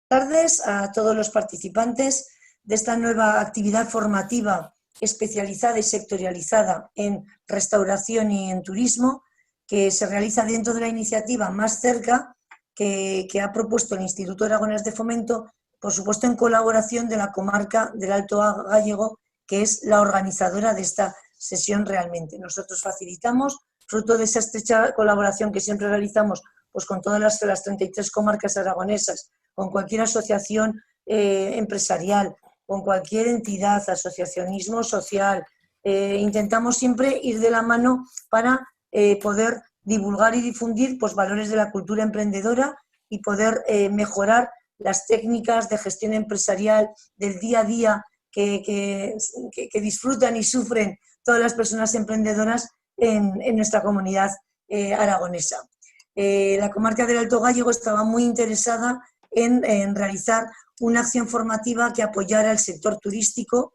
Tardes a todos los participantes de esta nueva actividad formativa especializada y sectorializada en restauración y en turismo, que se realiza dentro de la iniciativa Más Cerca, que ha propuesto el Instituto Aragonés de Fomento, por supuesto en colaboración de la comarca del Alto Gállego, que es la organizadora de esta sesión realmente. Nosotros facilitamos, fruto de esa estrecha colaboración que siempre realizamos pues con todas las 33 comarcas aragonesas, con cualquier asociación empresarial, con cualquier entidad, asociacionismo social. Intentamos siempre ir de la mano para poder divulgar y difundir pues, valores de la cultura emprendedora y poder mejorar las técnicas de gestión empresarial del día a día que disfrutan y sufren todas las personas emprendedoras en nuestra comunidad aragonesa. La comarca del Alto Gállego estaba muy interesada en realizar una acción formativa que apoyara el sector turístico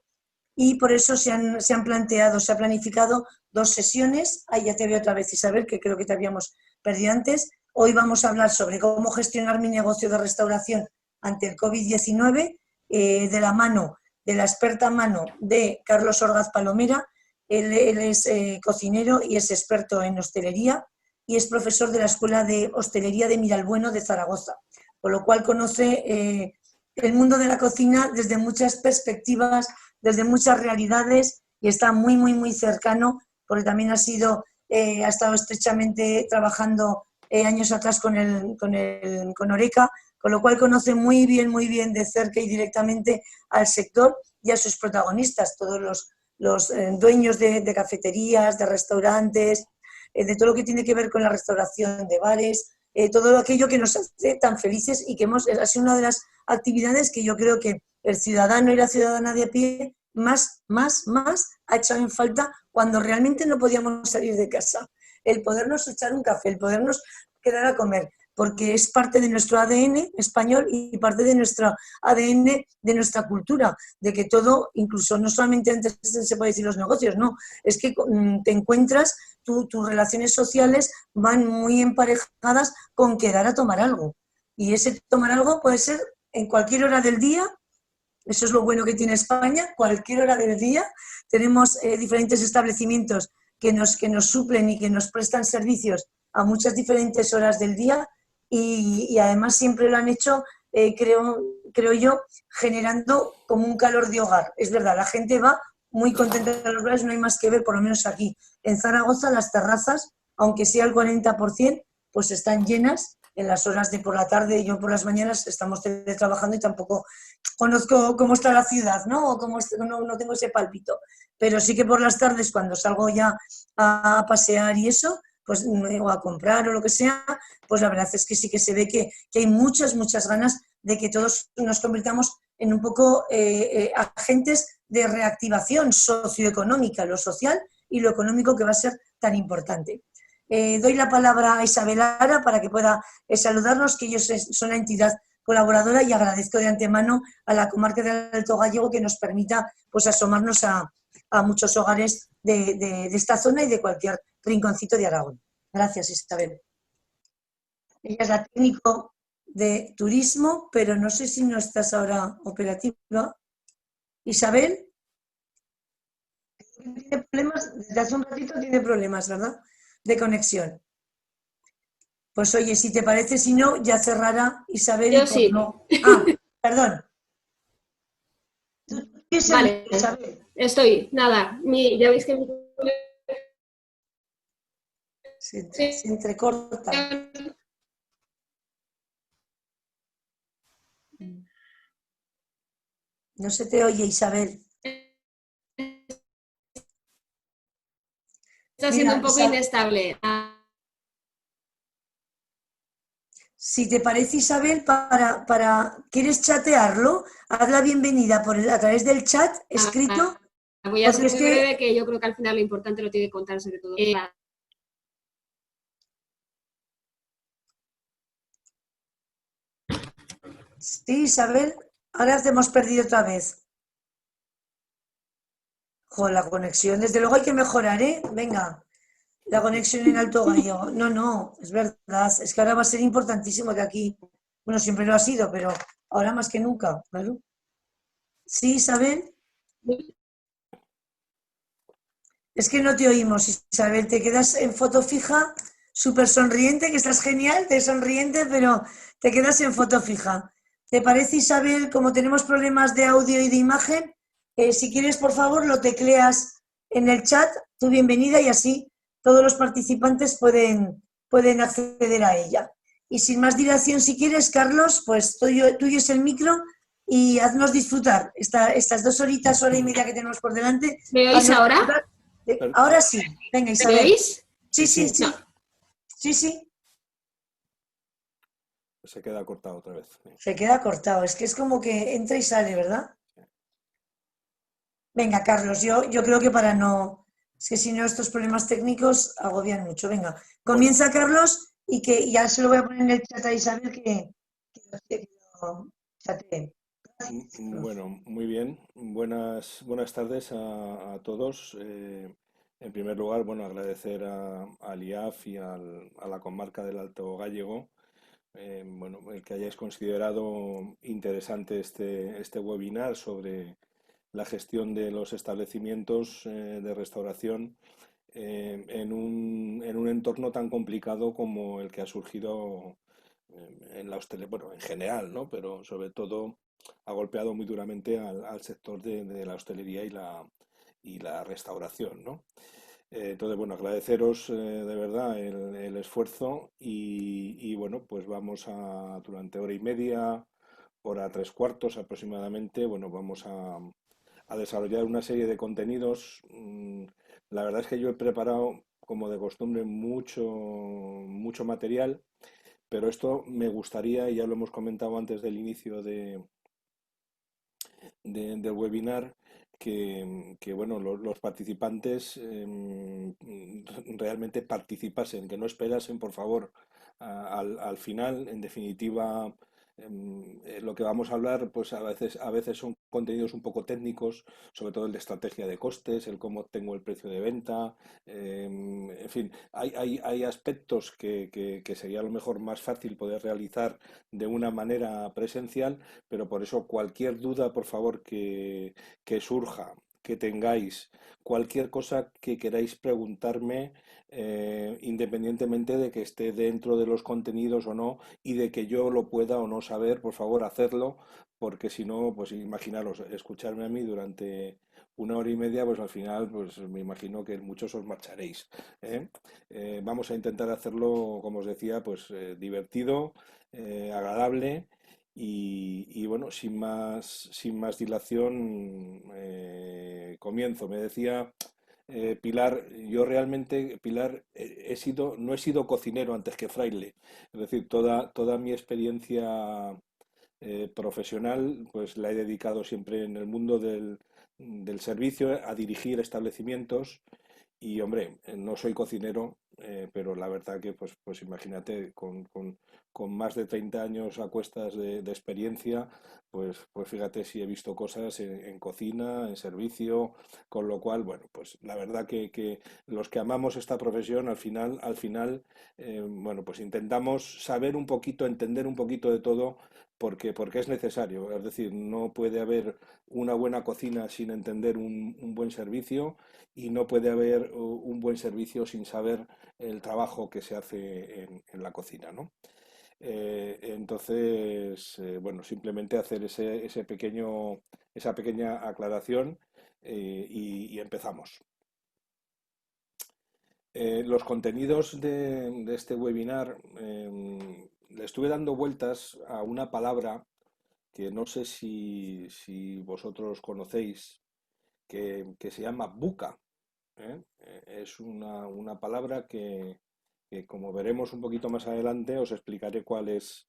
y por eso se han planificado 2 sesiones. Ahí ya te veo otra vez, Isabel, que creo que te habíamos perdido antes. Hoy vamos a hablar sobre cómo gestionar mi negocio de restauración ante el COVID-19, de la mano de la experta mano de Carlos Orgaz Palomera. Él es cocinero y es experto en hostelería y es profesor de la Escuela de Hostelería de Miralbueno de Zaragoza, con lo cual conoce el mundo de la cocina desde muchas perspectivas, desde muchas realidades y está muy, muy, muy cercano, porque también ha estado estrechamente trabajando años atrás con Oreca, con lo cual conoce muy bien de cerca y directamente al sector y a sus protagonistas, todos los dueños de cafeterías, de restaurantes, de todo lo que tiene que ver con la restauración de bares, todo aquello que nos hace tan felices y que ha sido una de las actividades que yo creo que el ciudadano y la ciudadana de a pie más ha echado en falta cuando realmente no podíamos salir de casa. El podernos echar un café, el podernos quedar a comer, porque es parte de nuestro ADN español y parte de nuestro ADN, de nuestra cultura, de que todo, incluso no solamente antes se puede decir los negocios, no, es que te encuentras, tus relaciones sociales van muy emparejadas con quedar a tomar algo. Y ese tomar algo puede ser en cualquier hora del día. Eso es lo bueno que tiene España, cualquier hora del día. Tenemos diferentes establecimientos que nos suplen y que nos prestan servicios a muchas diferentes horas del día y además siempre lo han hecho, creo yo, generando como un calor de hogar. Es verdad, la gente va muy contenta de los bares, no hay más que ver, por lo menos aquí. En Zaragoza las terrazas, aunque sea el 40%, pues están llenas en las horas de por la tarde. Yo por las mañanas estamos trabajando y tampoco conozco cómo está la ciudad, ¿no? O no tengo ese pálpito. Pero sí que por las tardes, cuando salgo ya a pasear y eso, pues, o a comprar o lo que sea, pues la verdad es que sí que se ve que hay muchas ganas de que todos nos convirtamos en un poco agentes de reactivación socioeconómica, lo social y lo económico, que va a ser tan importante. Doy la palabra a Isabel Lara para que pueda saludarnos, que ellos son la entidad colaboradora, y agradezco de antemano a la comarca del Alto Gállego que nos permita pues asomarnos a muchos hogares de esta zona y de cualquier rinconcito de Aragón. Gracias, Isabel. Ella es la técnico de turismo, pero no sé si no estás ahora operativa. Isabel, tiene problemas, desde hace un ratito tiene problemas, ¿verdad?, de conexión. Pues oye, si te parece, si no, ya cerrará Isabel. Yo sí. No. Perdón. Vale, Isabel. Estoy, nada, ya veis que se entrecorta. No se te oye, Isabel. Está siendo un poco inestable. Si te parece, Isabel, ¿quieres chatearlo? Haz la bienvenida a través del chat escrito. Voy a ser muy breve, que yo creo que al final lo importante lo tiene que contar sobre todo. Sí, Isabel, ahora te hemos perdido otra vez. Joder, la conexión, desde luego hay que mejorar, ¿eh? Venga, la conexión en Alto Gállego. No, es verdad, es que ahora va a ser importantísimo que aquí, bueno, siempre lo ha sido, pero ahora más que nunca, claro. Sí, Isabel, es que no te oímos, Isabel, te quedas en foto fija, súper sonriente, que estás genial, te sonriente, pero te quedas en foto fija. ¿Te parece, Isabel, como tenemos problemas de audio y de imagen, si quieres, por favor, lo tecleas en el chat, tu bienvenida, y así todos los participantes pueden acceder a ella? Y sin más dilación, si quieres, Carlos, pues tuyo es el micro y haznos disfrutar estas 2 horitas, hora y media que tenemos por delante. ¿Me oís Haznos ahora? disfrutar. Ahora sí, venga, ¿Me Isabel. oís? Sí, Sí, sí, sí, sí. No. Sí, sí. se queda cortado otra vez. Se queda cortado. Es que es como que entra y sale, ¿verdad? Venga, Carlos, yo creo que para no. Es que si no, estos problemas técnicos agobian mucho. Venga, Bueno, comienza, Carlos, y que ya se lo voy a poner en el chat a Isabel que lo chatee. bueno, muy bien. Buenas tardes a todos. En primer lugar, bueno, agradecer al IAF y a la comarca del Alto Gállego, bueno, el que hayáis considerado interesante este webinar sobre la gestión de los establecimientos de restauración en un entorno tan complicado como el que ha surgido en la hostelería, bueno, en general, ¿no? Pero sobre todo ha golpeado muy duramente al sector de la hostelería y la restauración, ¿no? Entonces, bueno, agradeceros de verdad el esfuerzo bueno, pues vamos durante hora y media, hora 3/4 aproximadamente, bueno, vamos a desarrollar una serie de contenidos. La verdad es que yo he preparado, como de costumbre, mucho material, pero esto me gustaría, y ya lo hemos comentado antes del inicio del webinar, que, bueno, los participantes realmente participasen, que no esperasen, por favor, al final. En definitiva, lo que vamos a hablar, pues a veces son contenidos un poco técnicos, sobre todo el de estrategia de costes, el cómo tengo el precio de venta, en fin, hay aspectos que sería a lo mejor más fácil poder realizar de una manera presencial, pero por eso cualquier duda, por favor, que surja, que tengáis, cualquier cosa que queráis preguntarme, independientemente de que esté dentro de los contenidos o no, y de que yo lo pueda o no saber, por favor, hacerlo, porque si no, pues imaginaros, escucharme a mí durante una hora y media, pues al final, pues me imagino que muchos os marcharéis, ¿eh? Vamos a intentar hacerlo, como os decía, pues divertido, agradable bueno, sin más dilación, comienzo. Me decía Pilar, yo realmente, Pilar, no he sido cocinero antes que fraile. Es decir, toda mi experiencia profesional, pues la he dedicado siempre en el mundo del servicio, a dirigir establecimientos. Y hombre, no soy cocinero, pero la verdad que, pues imagínate, con más de 30 años a cuestas de experiencia, pues fíjate si he visto cosas en cocina, en servicio, con lo cual, bueno, pues la verdad que los que amamos esta profesión, al final, bueno, pues intentamos saber un poquito, entender un poquito de todo, porque es necesario. Es decir, no puede haber una buena cocina sin entender un buen servicio, y no puede haber un buen servicio sin saber el trabajo que se hace en la cocina, ¿no? Entonces, bueno, simplemente hacer esa pequeña aclaración, y empezamos. Los contenidos de este webinar, le estuve dando vueltas a una palabra que no sé si vosotros conocéis, que se llama buca. Es una palabra que, como veremos un poquito más adelante, os explicaré cuál es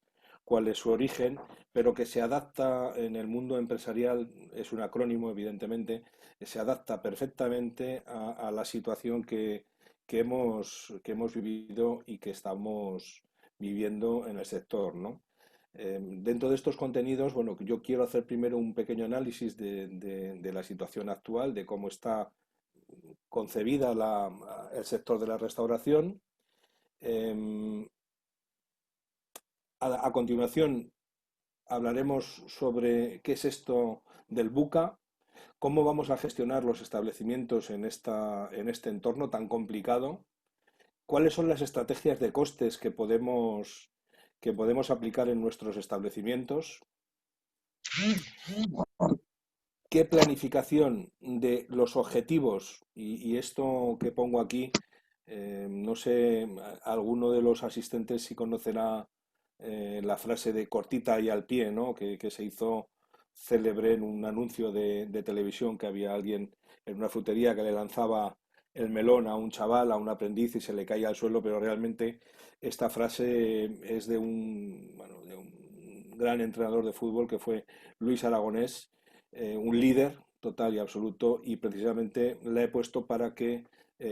su origen, pero que se adapta en el mundo empresarial. Es un acrónimo, evidentemente, se adapta perfectamente a la situación que hemos vivido y que estamos viviendo en el sector, ¿no? Dentro de estos contenidos, bueno, yo quiero hacer primero un pequeño análisis de la situación actual, de cómo está concebida el sector de la restauración. A continuación, hablaremos sobre qué es esto del BUCA, cómo vamos a gestionar los establecimientos en este entorno tan complicado, cuáles son las estrategias de costes que podemos aplicar en nuestros establecimientos, qué planificación de los objetivos, y esto que pongo aquí, no sé, alguno de los asistentes si conocerá la frase de cortita y al pie, ¿no? Que se hizo célebre en un anuncio de televisión, que había alguien en una frutería que le lanzaba el melón a un chaval, a un aprendiz, y se le caía al suelo, pero realmente esta frase es bueno, de un gran entrenador de fútbol que fue Luis Aragonés, un líder total y absoluto, y precisamente la he puesto para que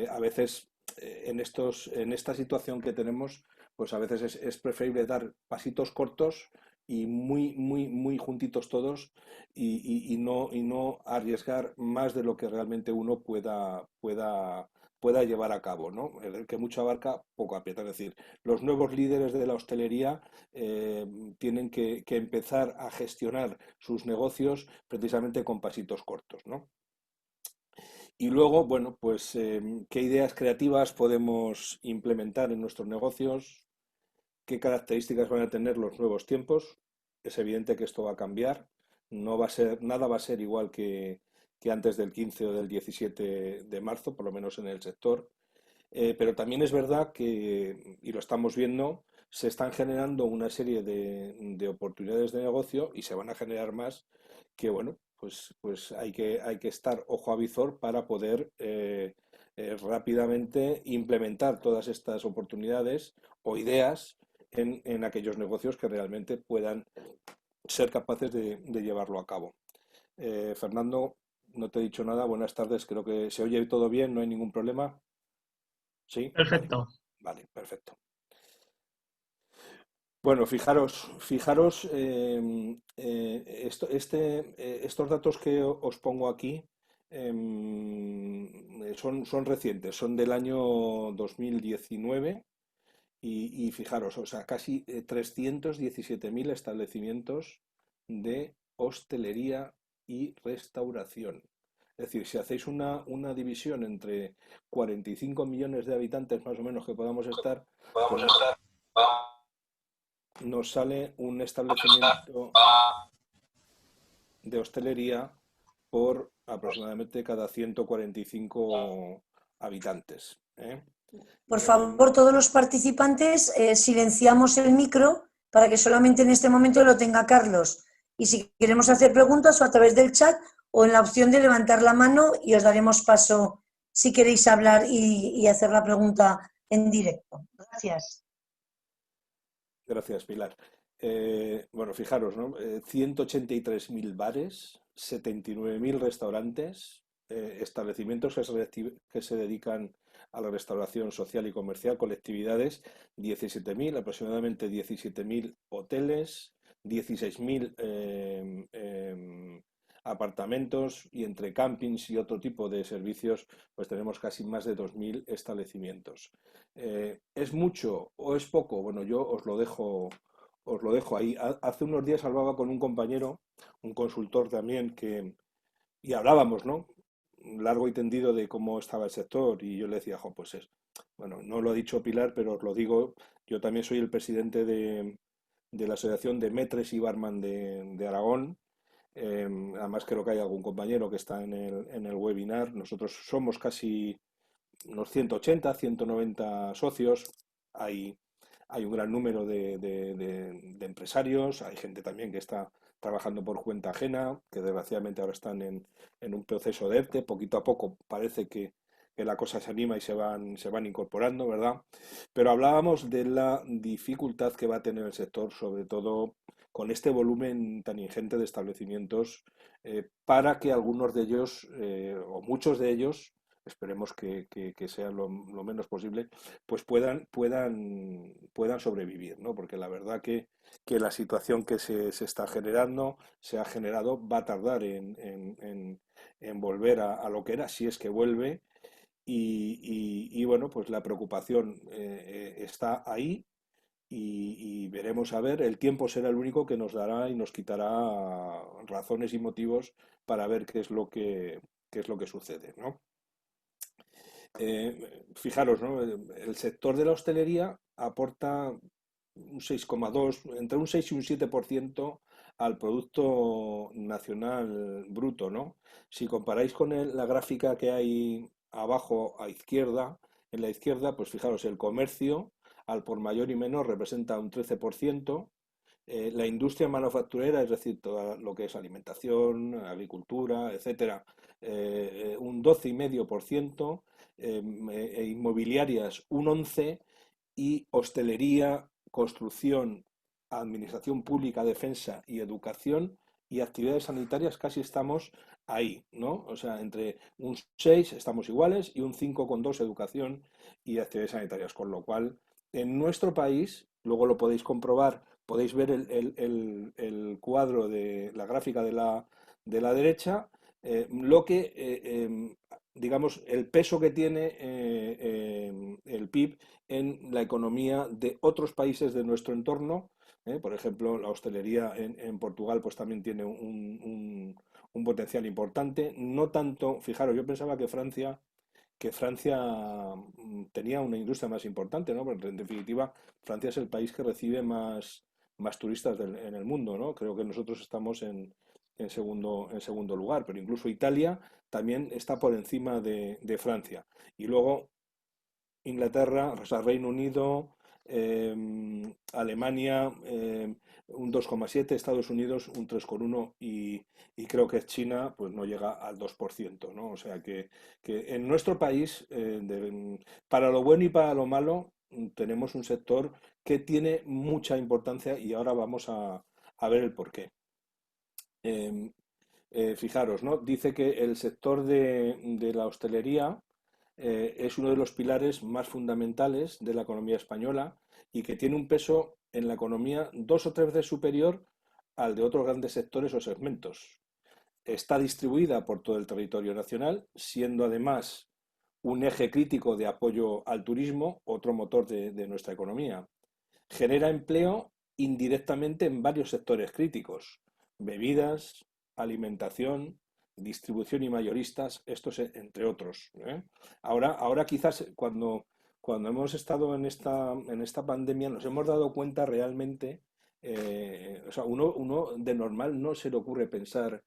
a veces en esta situación que tenemos, pues a veces es preferible dar pasitos cortos y muy juntitos todos, y no arriesgar más de lo que realmente uno pueda llevar a cabo, ¿no? El que mucho abarca, poco aprieta. Es decir, los nuevos líderes de la hostelería tienen que empezar a gestionar sus negocios precisamente con pasitos cortos, ¿no? Y luego, bueno, pues qué ideas creativas podemos implementar en nuestros negocios, qué características van a tener los nuevos tiempos. Es evidente que esto va a cambiar, no va a ser, nada va a ser igual que antes del 15 o del 17 de marzo, por lo menos en el sector. Pero también es verdad que, y lo estamos viendo, se están generando una serie de oportunidades de negocio, y se van a generar más, que bueno, pues hay que estar ojo a visor para poder rápidamente implementar todas estas oportunidades o ideas en aquellos negocios que realmente puedan ser capaces de llevarlo a cabo. Fernando, no te he dicho nada. Buenas tardes, creo que se oye todo bien, no hay ningún problema. Sí, vale, Perfecto. vale, perfecto. Bueno, fijaros, estos datos que os pongo aquí son recientes, son del año 2019, y fijaros, o sea, casi 317.000 establecimientos de hostelería y restauración. Es decir, si hacéis una división entre 45 millones de habitantes más o menos que podamos estar, pues nos sale un establecimiento de hostelería por aproximadamente cada 145 habitantes, ¿eh? Por favor, todos los participantes, silenciamos el micro para que solamente en este momento lo tenga Carlos. Y si queremos hacer preguntas, o a través del chat o en la opción de levantar la mano, y os daremos paso si queréis hablar y hacer la pregunta en directo. Gracias. Gracias, Pilar. Bueno, fijaros, ¿no? 183.000 bares, 79.000 restaurantes, establecimientos que se dedican a la restauración social y comercial, colectividades, 17.000, aproximadamente 17.000 hoteles, 16.000 apartamentos, y entre campings y otro tipo de servicios, pues tenemos casi más de 2.000 establecimientos. ¿Es mucho o es poco? Bueno, yo os lo dejo ahí. Hace unos días hablaba con un compañero, un consultor también, y hablábamos, ¿no? Largo y tendido de cómo estaba el sector, y yo le decía, jo, pues bueno, no lo ha dicho Pilar, pero os lo digo, yo también soy el presidente de la Asociación de Metres y Barman de Aragón. Además creo que hay algún compañero que está en el webinar. Nosotros somos casi unos 180, 190 socios. Hay, hay un gran número de empresarios, hay gente también que está trabajando por cuenta ajena, que desgraciadamente ahora están en un proceso de ERTE. Poquito a poco parece que la cosa se anima y se van incorporando, ¿verdad? Pero hablábamos de la dificultad que va a tener el sector, sobre todo con este volumen tan ingente de establecimientos, para que algunos de ellos, o muchos de ellos, esperemos que sea lo menos posible, pues puedan sobrevivir, ¿no? Porque la verdad que la situación que se está generando, se ha generado, va a tardar en volver a lo que era, si es que vuelve. Y bueno, pues la preocupación está ahí, y veremos a ver, el tiempo será el único que nos dará y nos quitará razones y motivos para ver qué es lo que sucede, ¿no? Fijaros, ¿no? El sector de la hostelería aporta un 6,2, entre un 6 y un 7% al Producto Nacional Bruto, ¿no? Si comparáis con la gráfica que hay abajo a izquierda, en la izquierda, pues fijaros, el comercio al por mayor y menor representa un 13%, la industria manufacturera, es decir, todo lo que es alimentación, agricultura, etcétera, un 12,5%, inmobiliarias un 11% y hostelería, construcción, administración pública, defensa y educación y actividades sanitarias casi estamos ahí, ¿no? O sea, entre un 6 estamos iguales y un 5,2 educación y actividades sanitarias, con lo cual en nuestro país, luego lo podéis comprobar, podéis ver el cuadro de la gráfica de la derecha, lo que, digamos, el peso que tiene el PIB en la economía de otros países de nuestro entorno. Por ejemplo, la hostelería en Portugal pues también tiene un potencial importante. No tanto, fijaros, yo pensaba que Francia tenía una industria más importante, ¿no? Porque en definitiva Francia es el país que recibe más turistas en el mundo, ¿no? Creo que nosotros estamos en segundo lugar, pero incluso Italia también está por encima de Francia. Y luego Inglaterra, o sea, Reino Unido, Alemania un 2,7, Estados Unidos un 3,1 y creo que China pues no llega al 2%, ¿no? O sea que en nuestro país, para lo bueno y para lo malo, tenemos un sector que tiene mucha importancia y ahora vamos a ver el porqué. Eh, Fijaros, ¿no? Dice que el sector de la hostelería es uno de los pilares más fundamentales de la economía española y que tiene un peso en la economía 2 o 3 veces superior al de otros grandes sectores o segmentos. Está distribuida por todo el territorio nacional, siendo además un eje crítico de apoyo al turismo, otro motor de nuestra economía. Genera empleo indirectamente en varios sectores críticos: bebidas, alimentación, distribución y mayoristas, estos entre otros. Ahora quizás cuando hemos estado en esta pandemia nos hemos dado cuenta realmente, o sea, uno de normal no se le ocurre pensar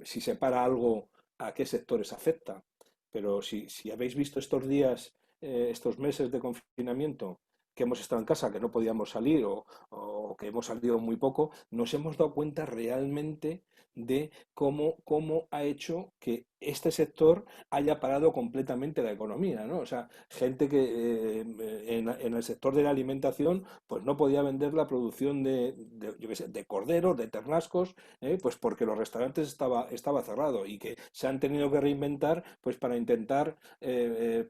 si se para algo a qué sectores afecta, pero si habéis visto estos días, estos meses de confinamiento, que hemos estado en casa, que no podíamos salir o que hemos salido muy poco, nos hemos dado cuenta realmente de cómo ha hecho que este sector haya parado completamente la economía, ¿no? O sea, gente que en el sector de la alimentación pues no podía vender la producción yo qué sé, de corderos, de ternascos, pues porque los restaurantes estaba cerrado y que se han tenido que reinventar pues para intentar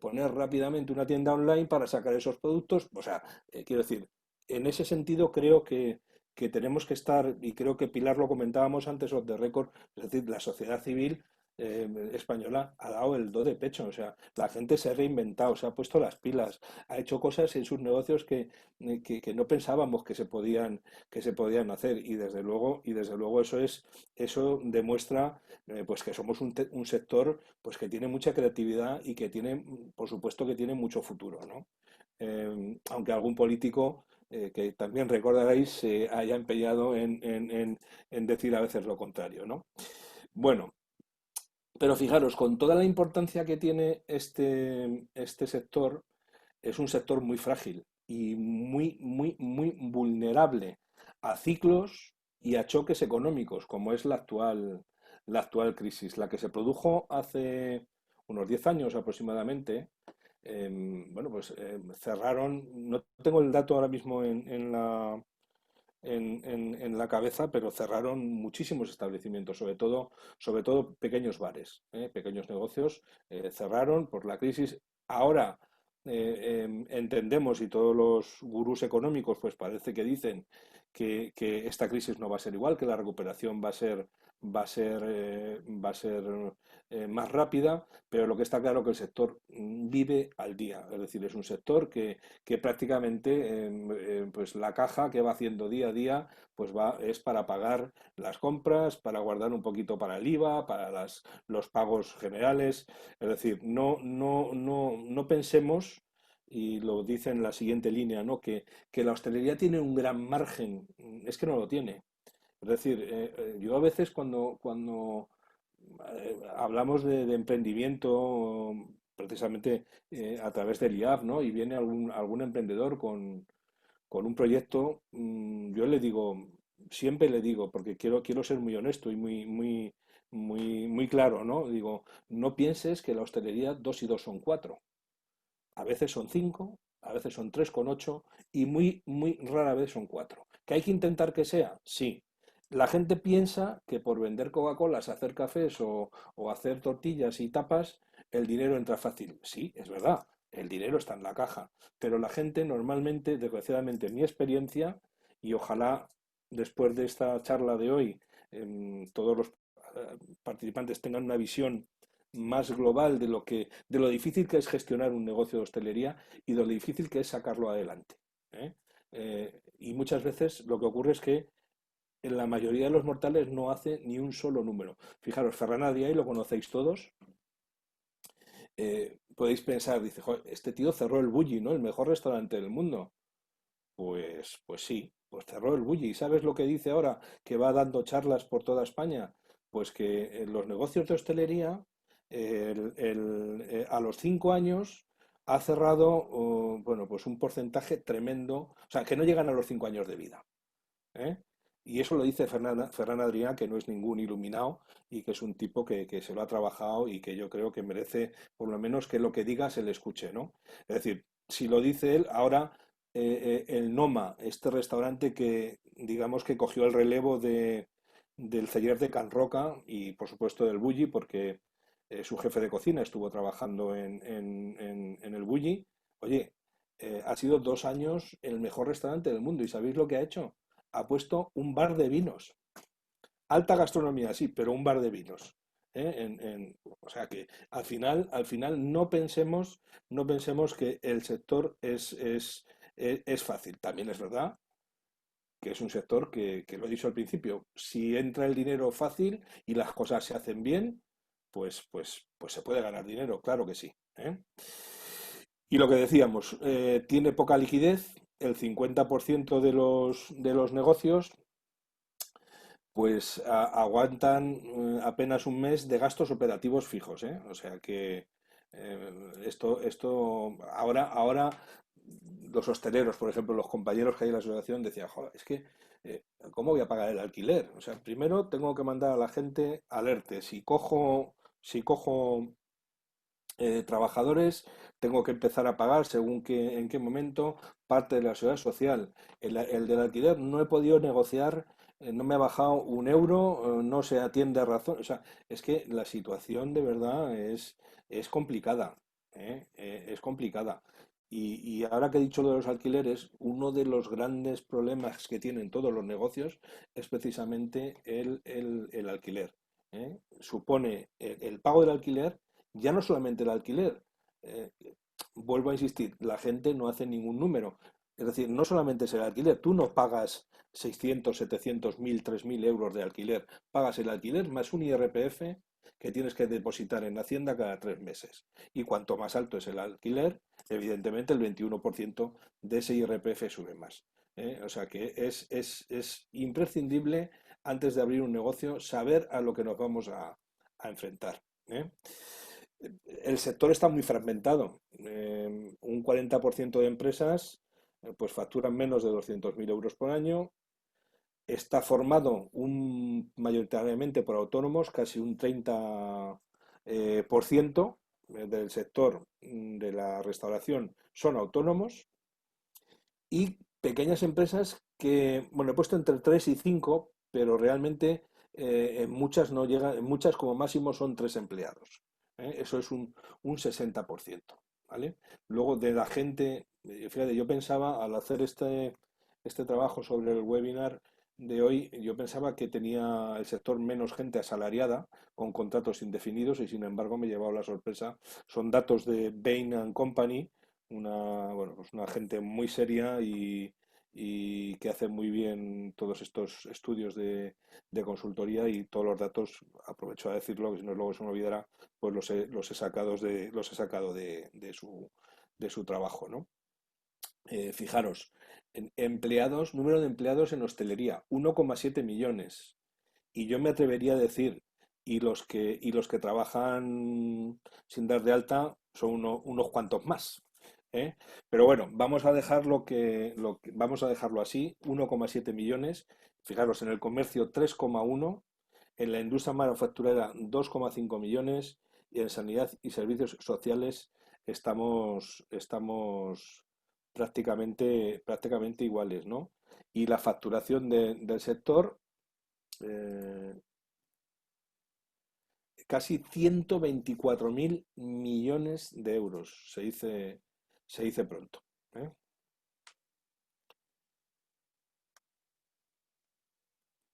poner rápidamente una tienda online para sacar esos productos. O sea, quiero decir, en ese sentido creo que tenemos que estar, y creo que Pilar lo comentábamos antes off the record, es decir, la sociedad civil española ha dado el do de pecho, o sea, la gente se ha reinventado, se ha puesto las pilas, ha hecho cosas en sus negocios que no pensábamos que se podían hacer y desde luego eso demuestra pues que somos un sector pues que tiene mucha creatividad y que tiene, por supuesto, que tiene mucho futuro, ¿no? Aunque algún político que también recordaréis se haya empeñado en decir a veces lo contrario, ¿no? Bueno, pero fijaros, con toda la importancia que tiene este sector, es un sector muy frágil y muy vulnerable a ciclos y a choques económicos, como es la actual crisis, la que se produjo hace unos 10 años aproximadamente. Bueno, pues cerraron, no tengo el dato ahora mismo en la cabeza, pero cerraron muchísimos establecimientos, sobre todo pequeños bares, pequeños negocios, cerraron por la crisis. Ahora entendemos, y todos los gurús económicos pues parece que dicen que esta crisis no va a ser igual, que la recuperación va a ser más rápida, pero lo que está claro que el sector vive al día, es decir, es un sector que prácticamente pues la caja que va haciendo día a día pues es para pagar las compras, para guardar un poquito para el IVA, para los pagos generales, es decir, no pensemos, y lo dice en la siguiente línea, ¿no? Que la hostelería tiene un gran margen, es que no lo tiene. Es decir, yo a veces cuando hablamos de emprendimiento, precisamente a través del IAF, ¿no? Y viene algún emprendedor con un proyecto, yo le digo, siempre le digo, porque quiero ser muy honesto y muy claro, ¿no? Digo, no pienses que la hostelería 2 y 2 son 4. A veces son 5, a veces son 3,8 y muy rara vez son 4. ¿Que hay que intentar que sea? Sí. La gente piensa que por vender Coca-Colas, hacer cafés o hacer tortillas y tapas, el dinero entra fácil. Sí, es verdad, el dinero está en la caja. Pero la gente normalmente, desgraciadamente, en mi experiencia, y ojalá después de esta charla de hoy, todos los participantes tengan una visión más global de lo difícil que es gestionar un negocio de hostelería y de lo difícil que es sacarlo adelante. ¿Eh? Y muchas veces lo que ocurre es que en la mayoría de los mortales no hace ni un solo número. Fijaros, Ferran Adrià, y lo conocéis todos, podéis pensar, dice, "Joder, este tío cerró el Bulli, ¿no? El mejor restaurante del mundo. Pues sí, pues cerró el Bulli. ¿Y sabes lo que dice ahora? Que va dando charlas por toda España. Pues que en los negocios de hostelería, a los 5 años, ha cerrado, bueno, pues un porcentaje tremendo, o sea, que no llegan a los 5 años de vida. ¿Eh? Y eso lo dice Ferran Adrià, que no es ningún iluminado y que es un tipo que se lo ha trabajado y que yo creo que merece, por lo menos, que lo que diga se le escuche, ¿no? Es decir, si lo dice él, ahora el Noma, este restaurante que, digamos, que cogió el relevo del Celler de Can Roca y, por supuesto, del Bulli, porque su jefe de cocina estuvo trabajando en el Bulli. Oye, ha sido 2 años el mejor restaurante del mundo. ¿Y sabéis lo que ha hecho? Ha puesto un bar de vinos. Alta gastronomía, sí, pero un bar de vinos. ¿Eh? O sea que al final no pensemos que el sector es fácil. También es verdad que es un sector que lo he dicho al principio, si entra el dinero fácil y las cosas se hacen bien, pues se puede ganar dinero, claro que sí. ¿Eh? Y lo que decíamos, tiene poca liquidez, el 50% de los negocios pues aguantan apenas un mes de gastos operativos fijos, ¿eh? O sea que esto ahora los hosteleros, por ejemplo, los compañeros que hay en la asociación decían, joder, es que ¿cómo voy a pagar el alquiler? O sea, primero tengo que mandar a la gente alerte. Si cojo trabajadores, tengo que empezar a pagar según en qué momento parte de la seguridad social. El del alquiler no he podido negociar, no me ha bajado un euro, no se atiende a razón. O sea, es que la situación de verdad es complicada, es complicada. Y ahora que he dicho lo de los alquileres, uno de los grandes problemas que tienen todos los negocios es precisamente el alquiler. Supone el pago del alquiler, ya no solamente el alquiler, eh, vuelvo a insistir, la gente no hace ningún número. Es decir, no solamente es el alquiler, tú no pagas 600, 700, 1000, 3000 euros de alquiler, pagas el alquiler más un IRPF que tienes que depositar en Hacienda cada 3 meses. Y cuanto más alto es el alquiler, evidentemente el 21% de ese IRPF sube más. O sea que es imprescindible antes de abrir un negocio saber a lo que nos vamos a enfrentar. ¿Eh? El sector está muy fragmentado. Un 40% de empresas pues facturan menos de 200.000 euros por año. Está formado mayoritariamente por autónomos, casi un 30% del sector de la restauración son autónomos y pequeñas empresas que, bueno, he puesto entre 3 y 5, pero realmente en muchas no llegan, en muchas como máximo son 3 empleados. Eso es un 60%, ¿vale? Luego de la gente, fíjate, yo pensaba al hacer este trabajo sobre el webinar, de hoy, yo pensaba que tenía el sector menos gente asalariada con contratos indefinidos y sin embargo me he llevado la sorpresa. Son datos de Bain Company, bueno, pues una gente muy seria y que hace muy bien todos estos estudios de consultoría y todos los datos, aprovecho a decirlo, que si no luego se me olvidará, pues los he sacado de su trabajo, ¿no? Fijaros, número de empleados en hostelería, 1,7 millones. Y yo me atrevería a decir, y los que trabajan sin dar de alta son unos cuantos más. ¿Eh? Pero bueno, vamos a dejarlo así, 1,7 millones. Fijaros, en el comercio 3,1, en la industria manufacturera 2,5 millones y en sanidad y servicios sociales estamos prácticamente iguales, ¿no? Y la facturación del sector, eh, casi 124.000 millones de euros, se dice pronto. ¿Eh?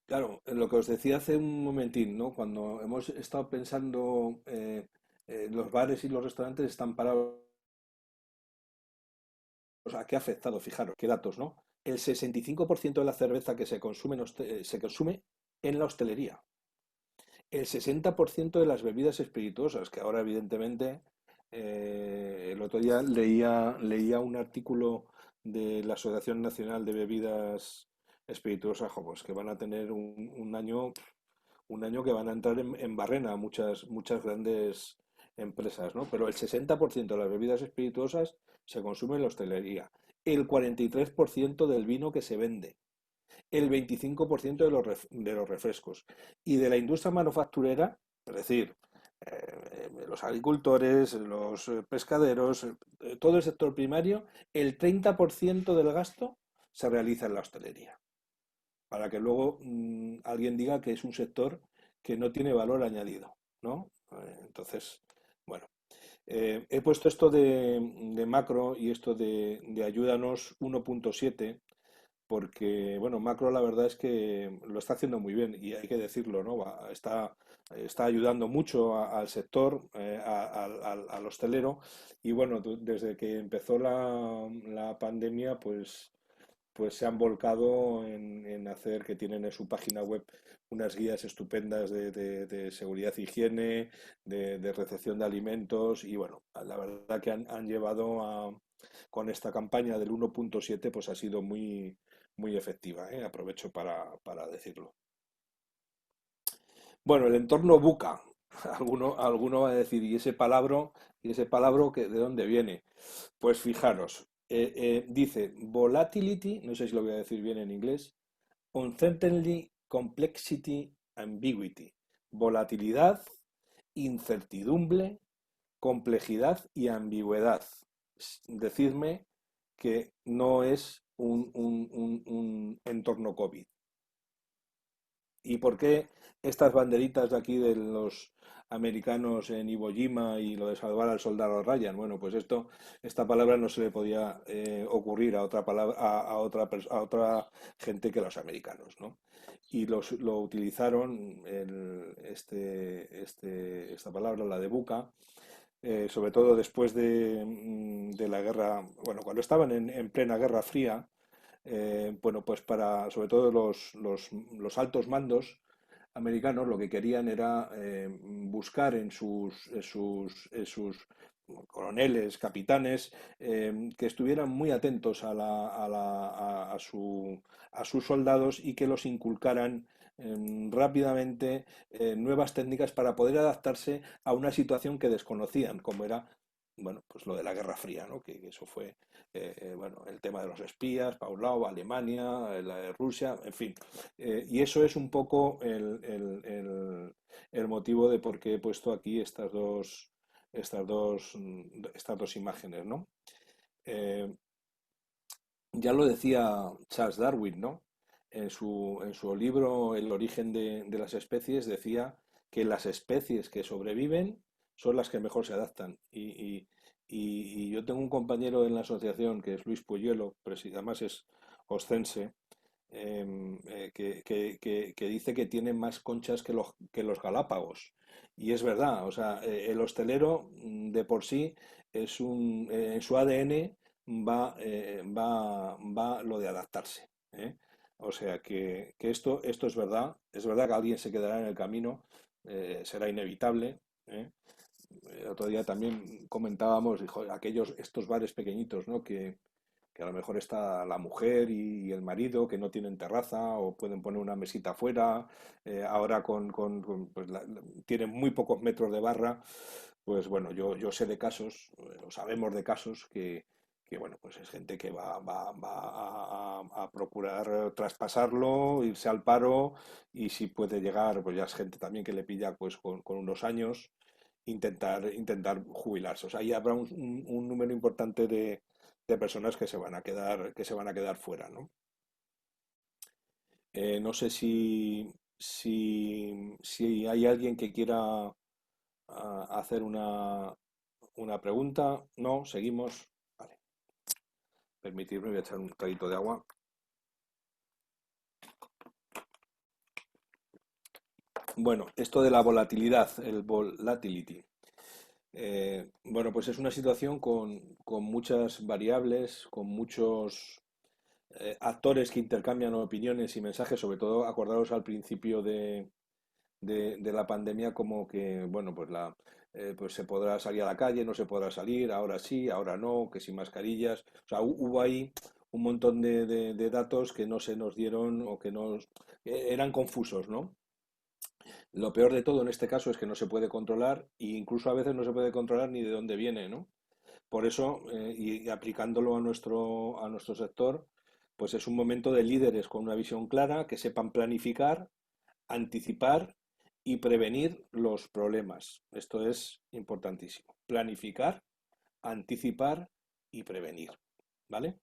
Claro, en lo que os decía hace un momentín, ¿no? Cuando hemos estado pensando, los bares y los restaurantes están parados. O sea, ¿qué ha afectado? Fijaros, qué datos, ¿no? El 65% de la cerveza que se consume en la hostelería. El 60% de las bebidas espirituosas, que ahora evidentemente, el otro día leía un artículo de la Asociación Nacional de Bebidas Espirituosas, pues que van a tener un año que van a entrar en barrena muchas grandes empresas, ¿no? Pero el 60% de las bebidas espirituosas se consume en la hostelería, el 43% del vino que se vende, el 25% de los refrescos. Y de la industria manufacturera, es decir, los agricultores, los pescaderos, todo el sector primario, el 30% del gasto se realiza en la hostelería. Para que luego alguien diga que es un sector que no tiene valor añadido, ¿no? Entonces, bueno, he puesto esto de macro y esto de ayúdanos 1.7 porque, bueno, Macro la verdad es que lo está haciendo muy bien y hay que decirlo, ¿no? Está ayudando mucho al sector, al hostelero y, bueno, desde que empezó la pandemia, pues se han volcado en hacer que tienen en su página web unas guías estupendas de seguridad e higiene, de recepción de alimentos y, bueno, la verdad que han llevado con esta campaña del 1.7 pues ha sido muy, muy efectiva, ¿eh? Aprovecho para decirlo. Bueno, el entorno buca. Alguno va a decir, ¿y ese palabra de dónde viene? Pues fijaros, dice volatility, no sé si lo voy a decir bien en inglés, uncertainty, complexity, ambiguity. Volatilidad, incertidumbre, complejidad y ambigüedad. Decidme que no es un entorno COVID. ¿Y por qué estas banderitas de aquí de los americanos en Iwo Jima y lo de salvar al soldado Ryan? Bueno, pues esta palabra no se le podía ocurrir a otra palabra, a otra gente que los americanos, ¿no? Y lo utilizaron esta palabra, la de buca, sobre todo después de la guerra, bueno, cuando estaban en plena Guerra Fría, bueno, pues sobre todo los altos mandos americanos lo que querían era buscar en sus coroneles, capitanes, que estuvieran muy atentos a sus soldados y que los inculcaran rápidamente nuevas técnicas para poder adaptarse a una situación que desconocían, como era, bueno, pues lo de la Guerra Fría, ¿no? Que eso fue, bueno, el tema de los espías, para un lado, Alemania, la de Rusia, en fin. Y eso es un poco el motivo de por qué he puesto aquí estas dos imágenes, ¿no? Eh, ya lo decía Charles Darwin, ¿no? En su libro El origen de las especies decía que las especies que sobreviven son las que mejor se adaptan. Y yo tengo un compañero en la asociación que es Luis Puyuelo, además es oscense, que dice que tiene más conchas que los Galápagos. Y es verdad, o sea, el hostelero de por sí en su ADN va lo de adaptarse, ¿eh? O sea que esto es verdad que alguien se quedará en el camino, será inevitable, ¿eh? El otro día también comentábamos, dijo, estos bares pequeñitos, ¿no? Que a lo mejor está la mujer y el marido que no tienen terraza o pueden poner una mesita afuera, ahora pues tienen muy pocos metros de barra, pues bueno, yo sé de casos, o sabemos de casos que bueno, pues es gente que va a procurar traspasarlo, irse al paro y si puede llegar, pues ya es gente también que le pilla pues con unos años, intentar jubilarse. O sea, ahí habrá un número importante de personas que se van a quedar fuera, ¿no? No sé si hay alguien que quiera hacer una pregunta. No, seguimos. Vale, permitidme, voy a echar un traguito de agua. Bueno, esto de la volatilidad, el volatility. Bueno, pues es una situación con muchas variables, con muchos actores que intercambian opiniones y mensajes, sobre todo acordaros al principio de la pandemia como que, bueno, pues se podrá salir a la calle, no se podrá salir, ahora sí, ahora no, que sin mascarillas. O sea, hubo ahí un montón de datos que no se nos dieron o eran confusos, ¿no? Lo peor de todo en este caso es que no se puede controlar e incluso a veces no se puede controlar ni de dónde viene, ¿no? Por eso, y aplicándolo a nuestro sector, pues es un momento de líderes con una visión clara, que sepan planificar, anticipar y prevenir los problemas. Esto es importantísimo. Planificar, anticipar y prevenir. ¿Vale?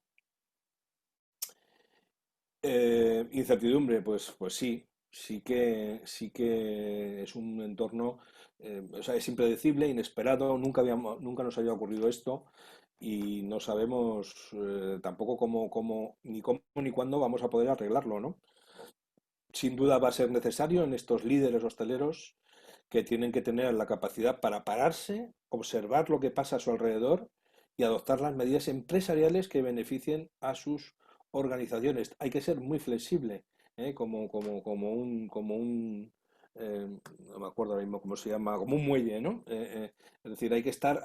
Incertidumbre, pues sí, sí que es un entorno, o sea, es impredecible, inesperado, nunca nos había ocurrido esto y no sabemos tampoco cómo ni cuándo vamos a poder arreglarlo, ¿no? Sin duda va a ser necesario en estos líderes hosteleros que tienen que tener la capacidad para pararse, observar lo que pasa a su alrededor y adoptar las medidas empresariales que beneficien a sus organizaciones. Hay que ser muy flexible, ¿eh? No me acuerdo ahora mismo cómo se llama, como un muelle, ¿no? Es decir, hay que estar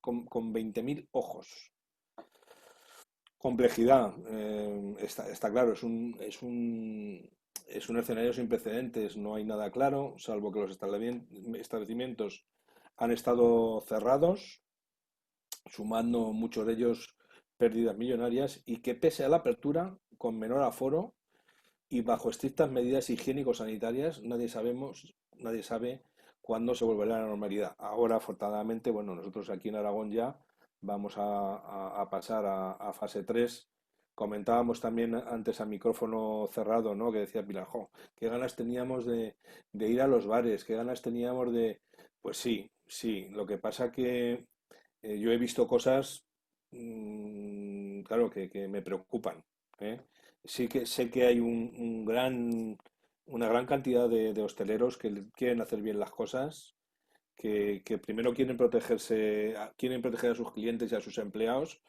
con 20.000 ojos. Complejidad, está claro, es un escenario sin precedentes, no hay nada claro, salvo que los establecimientos han estado cerrados, sumando muchos de ellos pérdidas millonarias y que pese a la apertura, con menor aforo y bajo estrictas medidas higiénico-sanitarias, nadie sabe cuándo se volverá a la normalidad. Ahora, afortunadamente, bueno, nosotros aquí en Aragón ya vamos a pasar a fase 3. Comentábamos también antes a micrófono cerrado, ¿no? Que decía Pilar, "Jo, qué ganas teníamos de ir a los bares, qué ganas teníamos de... Pues sí, sí, lo que pasa que yo he visto cosas, claro, que me preocupan, ¿eh? Sí que sé que hay una gran cantidad de hosteleros que quieren hacer bien las cosas, que primero quieren proteger a sus clientes y a sus empleados,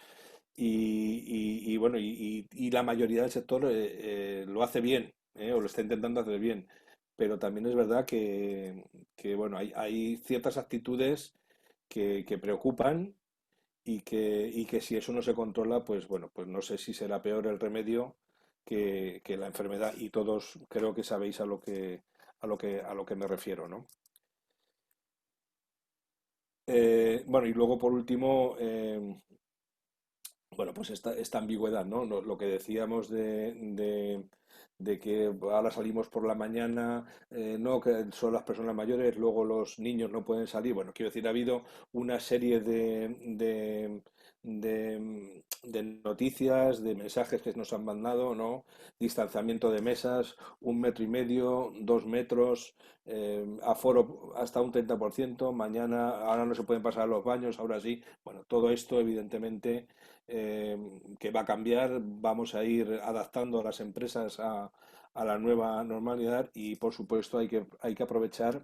bueno, y la mayoría del sector lo hace bien, o lo está intentando hacer bien. Pero también es verdad bueno, hay ciertas actitudes que preocupan y que si eso no se controla, pues bueno, pues no sé si será peor el remedio que la enfermedad. Y todos creo que sabéis a lo que me refiero, ¿no? Bueno, y luego por último, bueno, pues esta ambigüedad, ¿no? Lo que decíamos de que ahora salimos por la mañana, no, que son las personas mayores, luego los niños no pueden salir. Bueno, quiero decir, ha habido una serie de noticias, de mensajes que nos han mandado, ¿no? Distanciamiento de mesas, 1,5 metros, 2 metros, aforo hasta un 30%, mañana, ahora no se pueden pasar a los baños, ahora sí. Bueno, todo esto evidentemente que va a cambiar, vamos a ir adaptando a las empresas a la nueva normalidad y por supuesto hay que aprovechar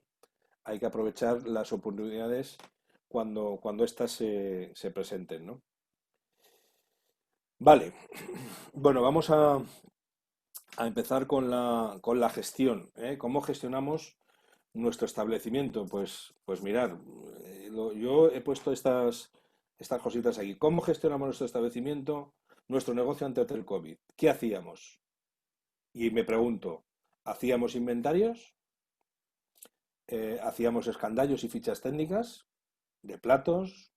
las oportunidades cuando éstas se presenten, ¿no? Vale, bueno, vamos a empezar con la gestión, ¿eh? ¿Cómo gestionamos nuestro establecimiento? Pues mirad, yo he puesto estas cositas aquí. ¿Cómo gestionamos nuestro establecimiento, nuestro negocio antes del COVID? ¿Qué hacíamos? Y me pregunto, ¿hacíamos inventarios? ¿Hacíamos escandallos y fichas técnicas de platos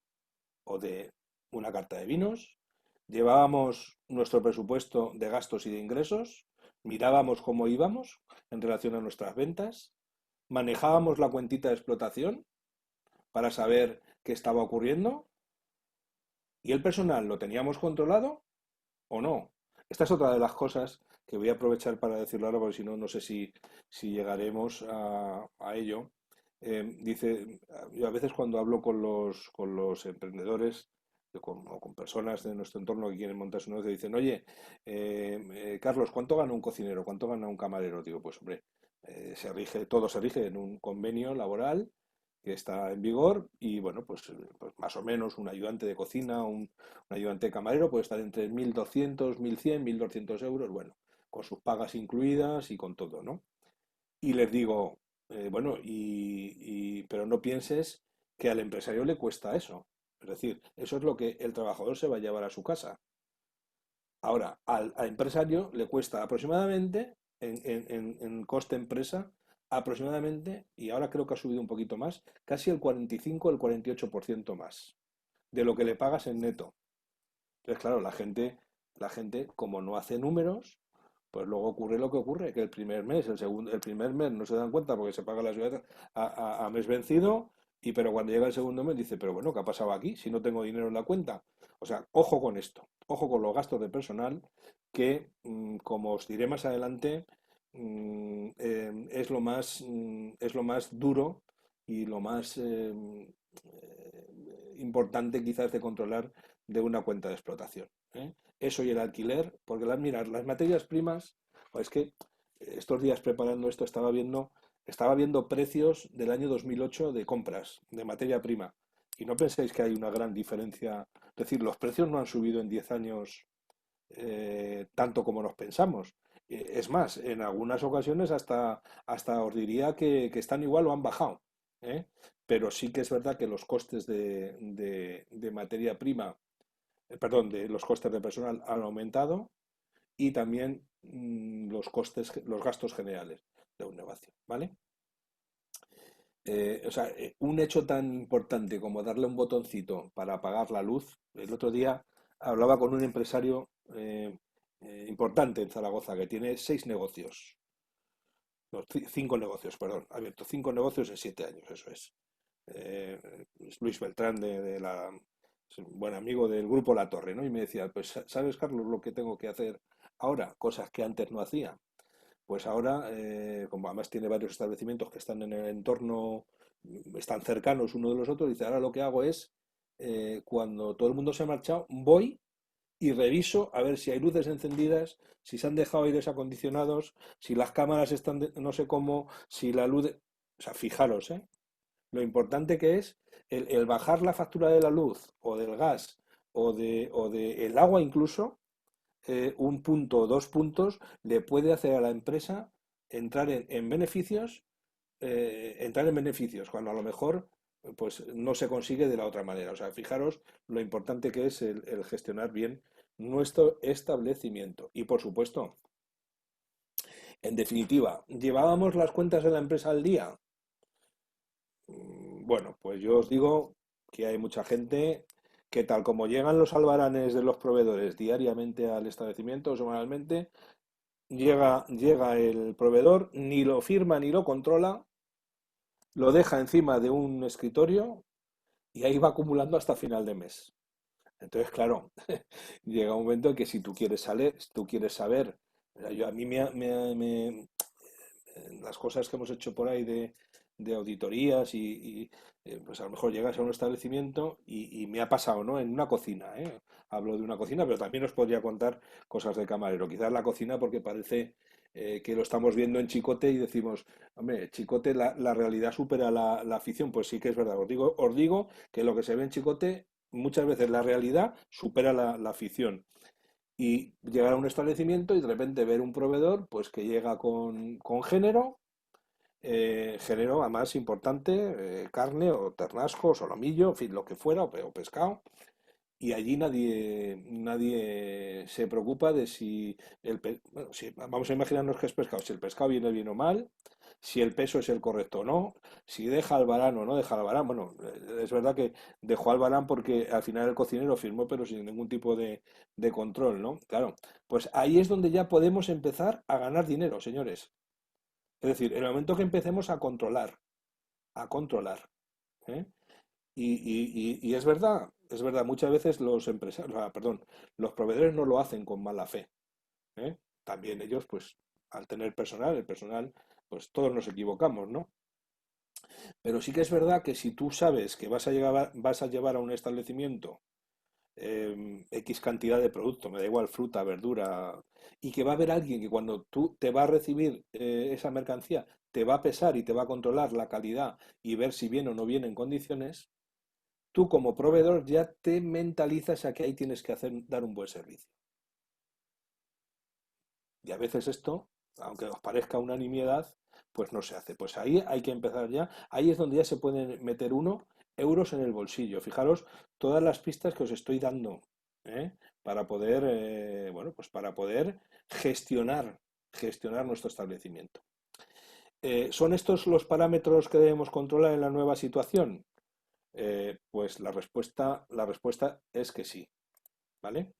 o de una carta de vinos? ¿Llevábamos nuestro presupuesto de gastos y de ingresos? ¿Mirábamos cómo íbamos en relación a nuestras ventas? ¿Manejábamos la cuentita de explotación para saber qué estaba ocurriendo? ¿Y el personal lo teníamos controlado o no? Esta es otra de las cosas que voy a aprovechar para decirlo ahora, porque si no, no sé si llegaremos a ello. Dice, yo a veces cuando hablo con los emprendedores o con personas de nuestro entorno que quieren montar su negocio, dicen, oye, Carlos, ¿cuánto gana un cocinero? ¿Cuánto gana un camarero? Digo, pues hombre, todo se rige en un convenio laboral que está en vigor y bueno, pues más o menos un ayudante de cocina, un ayudante de camarero puede estar entre 1.200, 1.100, 1.200 euros, bueno, con sus pagas incluidas y con todo, ¿no? Y les digo, bueno, pero no pienses que al empresario le cuesta eso. Es decir, eso es lo que el trabajador se va a llevar a su casa. Ahora, al empresario le cuesta aproximadamente, en coste empresa, aproximadamente, y ahora creo que ha subido un poquito más, casi el 45 o el 48% más de lo que le pagas en neto. Entonces, claro, la gente, como no hace números, pues luego ocurre lo que ocurre, que el primer mes, el primer mes no se dan cuenta porque se paga la ciudad a mes vencido, pero cuando llega el segundo mes dice, pero bueno, ¿qué ha pasado aquí si no tengo dinero en la cuenta? O sea, ojo con esto, ojo con los gastos de personal, que como os diré más adelante, es lo más duro y lo más importante quizás de controlar de una cuenta de explotación, ¿eh? Eso y el alquiler, porque mirad, las materias primas, pues es que estos días preparando esto estaba viendo precios del año 2008 de compras de materia prima. Y no penséis que hay una gran diferencia. Es decir, los precios no han subido en 10 años tanto como nos pensamos. Es más, en algunas ocasiones hasta os diría que están igual o han bajado, ¿eh? Pero sí que es verdad que los costes de materia prima, perdón, de los costes de personal han aumentado y también los gastos generales de un negocio, ¿vale? O sea, un hecho tan importante como darle un botoncito para apagar la luz. El otro día hablaba con un empresario importante en Zaragoza que tiene 6 negocios, no, 5 negocios, perdón, ha abierto 5 negocios en 7 años, eso es. Es Luis Beltrán es un buen amigo del grupo La Torre, ¿no? Y me decía, pues, ¿sabes, Carlos, lo que tengo que hacer ahora? Cosas que antes no hacía. Pues ahora, como además tiene varios establecimientos que están en el entorno, están cercanos uno de los otros, dice, ahora lo que hago es, cuando todo el mundo se ha marchado, voy y reviso a ver si hay luces encendidas, si se han dejado aires acondicionados, si las cámaras están no sé cómo, si la luz... O sea, fijaros, ¿eh? Lo importante que es el bajar la factura de la luz o del gas o de el agua incluso, un punto o 2 puntos le puede hacer a la empresa entrar en beneficios, cuando a lo mejor pues no se consigue de la otra manera. O sea, fijaros lo importante que es el gestionar bien nuestro establecimiento. Y por supuesto, en definitiva, ¿llevábamos las cuentas de la empresa al día? Bueno, pues yo os digo que hay mucha gente que tal como llegan los albaranes de los proveedores diariamente al establecimiento o semanalmente, llega el proveedor, ni lo firma ni lo controla, lo deja encima de un escritorio y ahí va acumulando hasta final de mes. Entonces, claro, llega un momento en que si tú quieres saber, a mí las cosas que hemos hecho por ahí de auditorías pues a lo mejor llegas a un establecimiento y me ha pasado, ¿no? En una cocina, ¿eh? Hablo de una cocina, pero también os podría contar cosas de camarero. Quizás la cocina porque parece que lo estamos viendo en Chicote y decimos, hombre, Chicote, la realidad supera la afición. Pues sí que es verdad. Os digo que lo que se ve en Chicote, muchas veces la realidad supera la afición. Y llegar a un establecimiento y de repente ver un proveedor pues que llega con género, género además importante, carne o ternasco, solomillo, en fin, lo que fuera, o pescado, y allí nadie se preocupa de si bueno, vamos a imaginarnos que es pescado, si el pescado viene bien o mal, si el peso es el correcto o no, si deja albarán o no deja albarán. Bueno, es verdad que dejó albarán porque al final el cocinero firmó, pero sin ningún tipo de control, ¿no? Claro, pues ahí es donde ya podemos empezar a ganar dinero, señores. Es decir, en el momento que empecemos a controlar, ¿eh? Y es verdad, muchas veces los empresarios, perdón, los proveedores no lo hacen con mala fe, ¿eh? También ellos, pues, al tener personal, el personal, pues todos nos equivocamos, ¿no? Pero sí que es verdad que si tú sabes que vas a llevar a un establecimiento X cantidad de producto, me da igual fruta, verdura, y que va a haber alguien que cuando tú te va a recibir esa mercancía, te va a pesar y te va a controlar la calidad y ver si viene o no viene en condiciones, tú como proveedor ya te mentalizas a que ahí tienes que dar un buen servicio. Y a veces esto, aunque os parezca una nimiedad, pues no se hace. Pues ahí hay que empezar ya. Ahí es donde ya se pueden meter euros en el bolsillo. Fijaros todas las pistas que os estoy dando, ¿eh? Para poder, bueno, pues para poder gestionar nuestro establecimiento. ¿Son estos los parámetros que debemos controlar en la nueva situación? Pues la respuesta es que sí, ¿vale?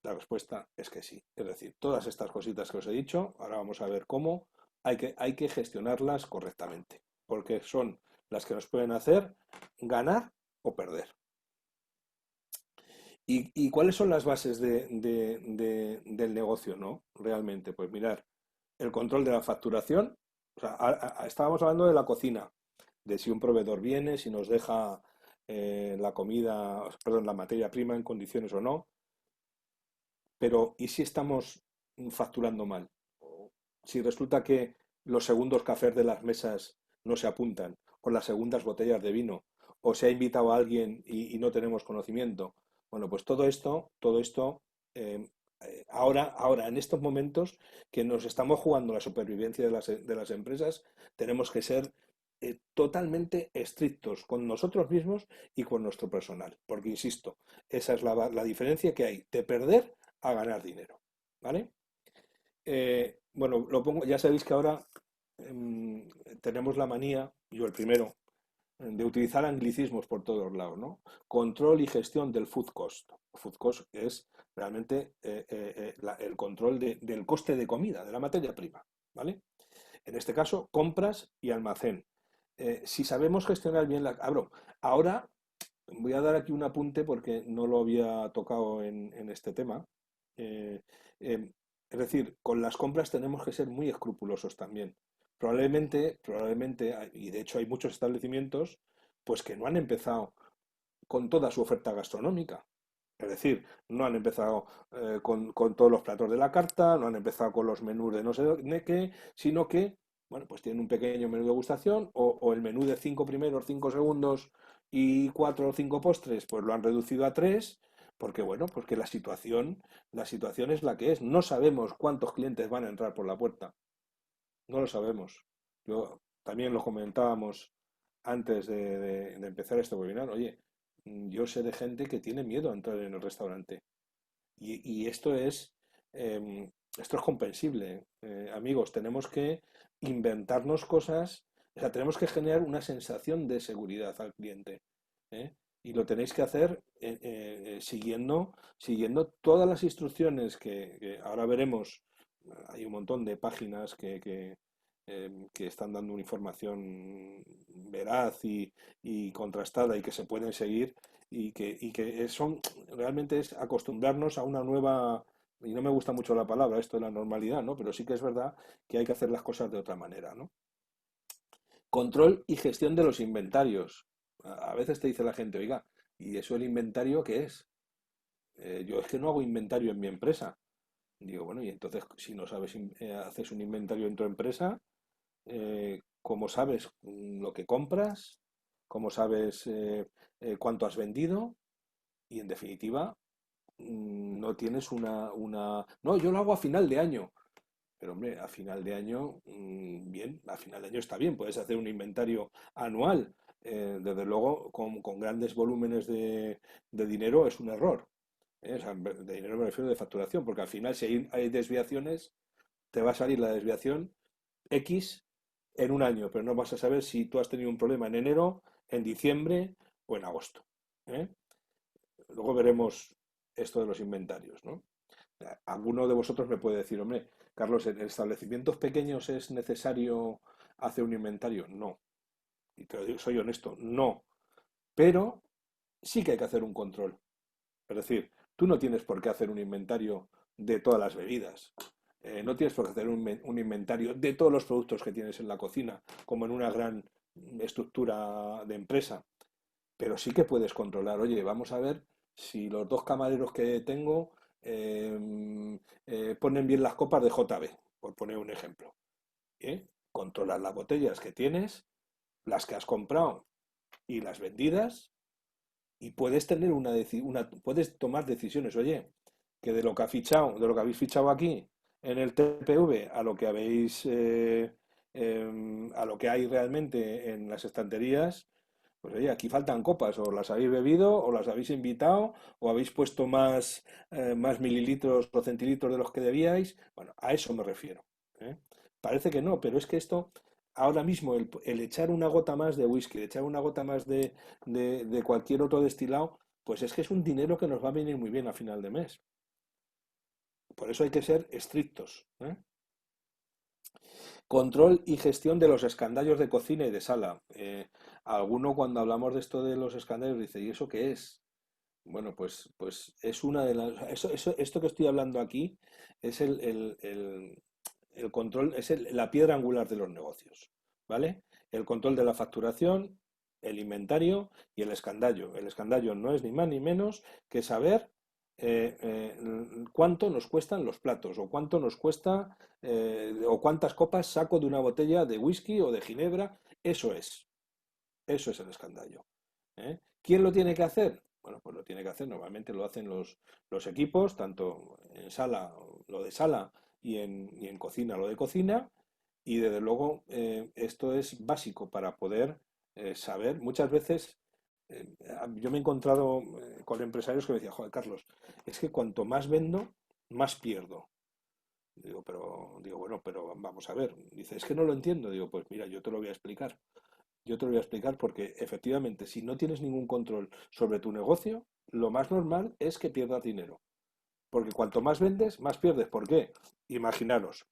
La respuesta es que sí. Es decir, todas estas cositas que os he dicho, ahora vamos a ver cómo hay que gestionarlas correctamente, porque son las que nos pueden hacer ganar o perder. ¿Y cuáles son las bases del negocio, no? Realmente, pues mirar, el control de la facturación. O sea, estábamos hablando de la cocina, de si un proveedor viene, si nos deja la comida, perdón, la materia prima en condiciones o no. Pero ¿y si estamos facturando mal? Si resulta que los segundos cafés de las mesas no se apuntan, o las segundas botellas de vino, o se ha invitado a alguien y no tenemos conocimiento. Bueno, pues todo esto, eh, ahora, en estos momentos que nos estamos jugando la supervivencia de las empresas, tenemos que ser totalmente estrictos con nosotros mismos y con nuestro personal. Porque, insisto, esa es la diferencia que hay de perder a ganar dinero. ¿Vale? Bueno, ya sabéis que ahora tenemos la manía, yo el primero, de utilizar anglicismos por todos lados, ¿no? Control y gestión del food cost. Food cost es realmente el control del coste de comida, de la materia prima, ¿vale? En este caso, compras y almacén. Si sabemos gestionar bien ahora voy a dar aquí un apunte porque no lo había tocado en este tema. Eh, eh, es decir, con las compras tenemos que ser muy escrupulosos también. Probablemente, y de hecho hay muchos establecimientos, pues que no han empezado con toda su oferta gastronómica. Es decir, no han empezado con todos los platos de la carta, no han empezado con los menús de no sé de qué, sino que, bueno, pues tienen un pequeño menú de degustación o el menú de 5 primeros, 5 segundos y 4 o 5 postres, pues lo han reducido a 3, porque, bueno, pues que la situación es la que es. No sabemos cuántos clientes van a entrar por la puerta. No lo sabemos. Yo también lo comentábamos antes de empezar este webinar. Oye, yo sé de gente que tiene miedo a entrar en el restaurante. Y esto es comprensible. Amigos, tenemos que inventarnos cosas, o sea, tenemos que generar una sensación de seguridad al cliente. ¿Eh? Y lo tenéis que hacer siguiendo todas las instrucciones que ahora veremos. Hay un montón de páginas que están dando una información veraz y contrastada y que se pueden seguir y que son, realmente es acostumbrarnos a una nueva, y no me gusta mucho la palabra, esto de la normalidad, ¿no? Pero sí que es verdad que hay que hacer las cosas de otra manera, ¿no? Control y gestión de los inventarios. A veces te dice la gente, oiga, ¿y eso el inventario qué es? Yo es que no hago inventario en mi empresa. Digo, bueno, y entonces si no sabes, haces un inventario en tu empresa, ¿cómo sabes lo que compras? ¿Cómo sabes cuánto has vendido? Y en definitiva, no tienes una... No, yo lo hago a final de año. Pero hombre, a final de año, bien, a final de año está bien, puedes hacer un inventario anual. Desde luego, con grandes volúmenes de dinero es un error. O sea, de dinero me refiero de facturación, porque al final si hay desviaciones, te va a salir la desviación X en un año, pero no vas a saber si tú has tenido un problema en enero, en diciembre o en agosto. ¿Eh? Luego veremos esto de los inventarios, ¿no? Alguno de vosotros me puede decir, hombre, Carlos, ¿en establecimientos pequeños es necesario hacer un inventario? No. Y te lo digo, soy honesto, no. Pero sí que hay que hacer un control. Es decir, tú no tienes por qué hacer un inventario de todas las bebidas. No tienes por qué hacer un inventario de todos los productos que tienes en la cocina, como en una gran estructura de empresa. Pero sí que puedes controlar, oye, vamos a ver si los dos camareros que tengo ponen bien las copas de JB, por poner un ejemplo. Controlas las botellas que tienes, las que has comprado y las vendidas, y puedes tener puedes tomar decisiones, oye, que de lo que ha fichado, de lo que habéis fichado aquí en el TPV a lo que habéis a lo que hay realmente en las estanterías, pues oye, aquí faltan copas, o las habéis bebido, o las habéis invitado, o habéis puesto más mililitros o centilitros de los que debíais. Bueno, a eso me refiero. ¿Eh? Parece que no, pero es que esto, ahora mismo, el echar una gota más de whisky, el echar una gota más de cualquier otro destilado, pues es que es un dinero que nos va a venir muy bien a final de mes. Por eso hay que ser estrictos. ¿Eh? Control y gestión de los escandallos de cocina y de sala. Alguno cuando hablamos de esto de los escandallos dice, ¿y eso qué es? Bueno, pues es una de las... esto que estoy hablando aquí es el control, es la piedra angular de los negocios, ¿vale? El control de la facturación, el inventario y el escandallo. El escandallo no es ni más ni menos que saber cuánto nos cuestan los platos o cuánto nos cuesta o cuántas copas saco de una botella de whisky o de ginebra. Eso es el escandallo. ¿Eh? ¿Quién lo tiene que hacer? Bueno, pues lo tiene que hacer, normalmente lo hacen los equipos, tanto en sala, lo de sala, y en cocina, lo de cocina, y desde luego esto es básico para poder saber. Muchas veces yo me he encontrado con empresarios que me decían, joder, Carlos, es que cuanto más vendo, más pierdo. Digo, bueno, pero vamos a ver. Dice, es que no lo entiendo. Digo, pues mira, yo te lo voy a explicar. Yo te lo voy a explicar porque efectivamente, si no tienes ningún control sobre tu negocio, lo más normal es que pierdas dinero. Porque cuanto más vendes, más pierdes. ¿Por qué? Imaginaros,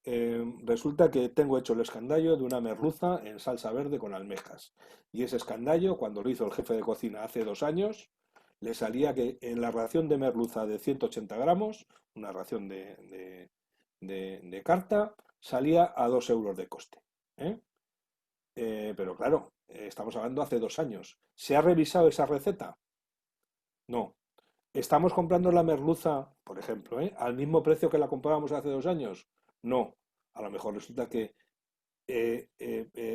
resulta que tengo hecho el escandallo de una merluza en salsa verde con almejas. Y ese escandallo, cuando lo hizo el jefe de cocina hace 2 años, le salía que en la ración de merluza de 180 gramos, una ración de carta, salía a 2 euros de coste. ¿Eh? Pero claro, estamos hablando hace 2 años. ¿Se ha revisado esa receta? No. ¿Estamos comprando la merluza, por ejemplo, al mismo precio que la comprábamos hace 2 años? No. A lo mejor resulta que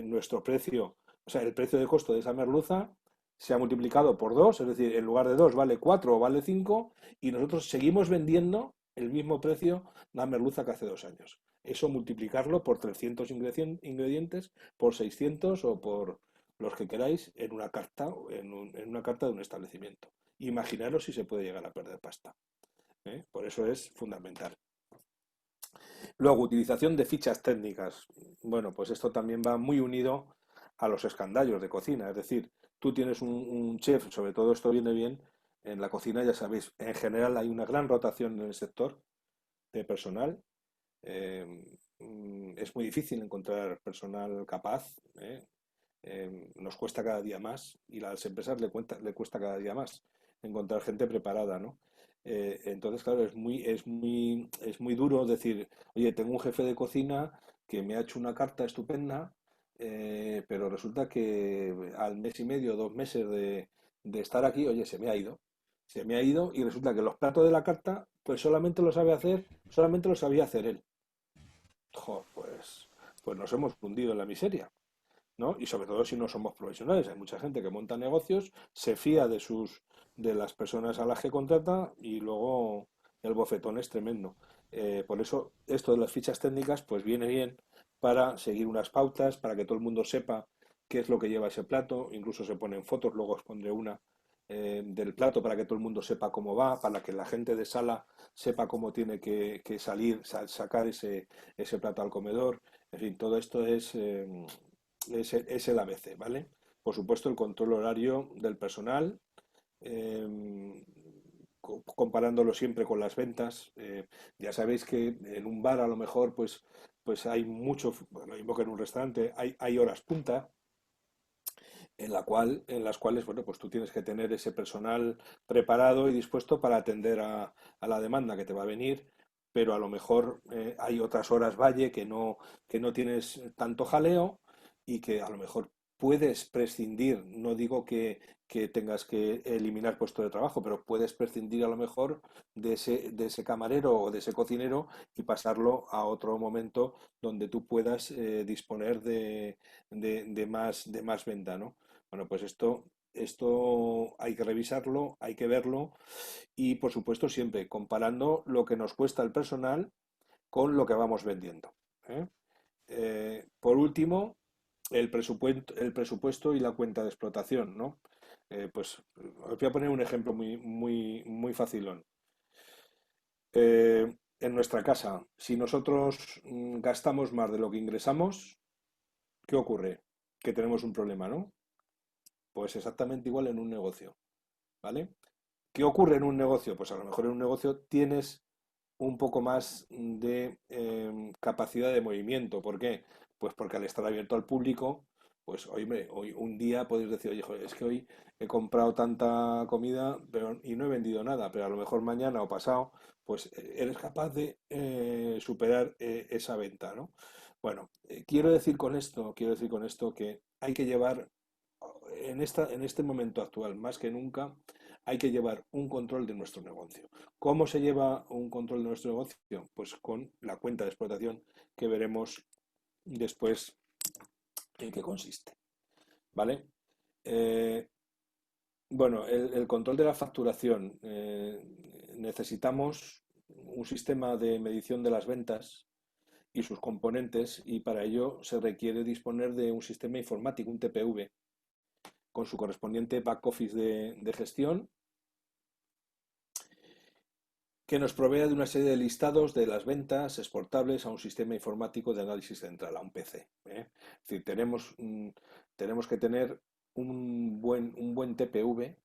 nuestro precio, o sea, el precio de costo de esa merluza se ha multiplicado por 2, es decir, en lugar de 2 vale 4 o vale 5, y nosotros seguimos vendiendo el mismo precio la merluza que hace 2 años. Eso multiplicarlo por 300 ingredientes, por 600 o por los que queráis en una carta, en una carta de un establecimiento. Imaginaros si se puede llegar a perder pasta. Por eso es fundamental. Luego, utilización de fichas técnicas. Bueno, pues esto también va muy unido a los escandallos de cocina. Es decir, tú tienes un chef, sobre todo esto viene bien en la cocina, ya sabéis, en general hay una gran rotación en el sector de personal. Es muy difícil encontrar personal capaz. nos cuesta cada día más y a las empresas le cuesta cada día más encontrar gente preparada, ¿no? Entonces, claro, es muy duro decir, oye, tengo un jefe de cocina que me ha hecho una carta estupenda, pero resulta que al mes y medio, 2 meses de estar aquí, oye, se me ha ido. Se me ha ido y resulta que los platos de la carta, pues solamente lo sabía hacer él. Jo, pues nos hemos hundido en la miseria, ¿no? Y sobre todo si no somos profesionales. Hay mucha gente que monta negocios, se fía de las personas a las que contrata y luego el bofetón es tremendo. Por eso esto de las fichas técnicas pues viene bien para seguir unas pautas, para que todo el mundo sepa qué es lo que lleva ese plato, incluso se ponen fotos, luego os pondré una del plato para que todo el mundo sepa cómo va, para que la gente de sala sepa cómo tiene que salir, sacar ese plato al comedor. En fin, todo esto es el ABC, ¿vale? Por supuesto, el control horario del personal, eh, comparándolo siempre con las ventas. Ya sabéis que en un bar a lo mejor pues hay mucho, bueno, lo mismo que en un restaurante, hay horas punta en las cuales, bueno, pues tú tienes que tener ese personal preparado y dispuesto para atender a la demanda que te va a venir, pero a lo mejor hay otras horas valle que no tienes tanto jaleo y que a lo mejor puedes prescindir, no digo que tengas que eliminar puesto de trabajo, pero puedes prescindir a lo mejor de ese camarero o de ese cocinero y pasarlo a otro momento donde tú puedas disponer de más venta, ¿no? Bueno, pues esto hay que revisarlo, hay que verlo y, por supuesto, siempre comparando lo que nos cuesta el personal con lo que vamos vendiendo, ¿eh? Por último, el presupuesto y la cuenta de explotación, ¿no? Pues os voy a poner un ejemplo muy facilón. En nuestra casa, si nosotros gastamos más de lo que ingresamos, ¿qué ocurre? Que tenemos un problema, ¿no? Pues exactamente igual en un negocio, ¿vale? ¿Qué ocurre en un negocio? Pues a lo mejor en un negocio tienes un poco más de capacidad de movimiento. ¿Por qué? Pues porque al estar abierto al público, pues hoy un día podéis decir, oye, joder, es que hoy he comprado tanta comida y no he vendido nada, pero a lo mejor mañana o pasado, pues eres capaz de superar esa venta, ¿no? Bueno, quiero decir con esto que hay que llevar en este momento actual, más que nunca, hay que llevar un control de nuestro negocio. ¿Cómo se lleva un control de nuestro negocio? Pues con la cuenta de explotación que veremos después en qué consiste. ¿Vale? Eh, bueno, el control de la facturación. Necesitamos un sistema de medición de las ventas y sus componentes y para ello se requiere disponer de un sistema informático, un TPV, con su correspondiente back office de gestión que nos provea de una serie de listados de las ventas exportables a un sistema informático de análisis central, a un PC, ¿eh? Es decir, tenemos que tener un buen TPV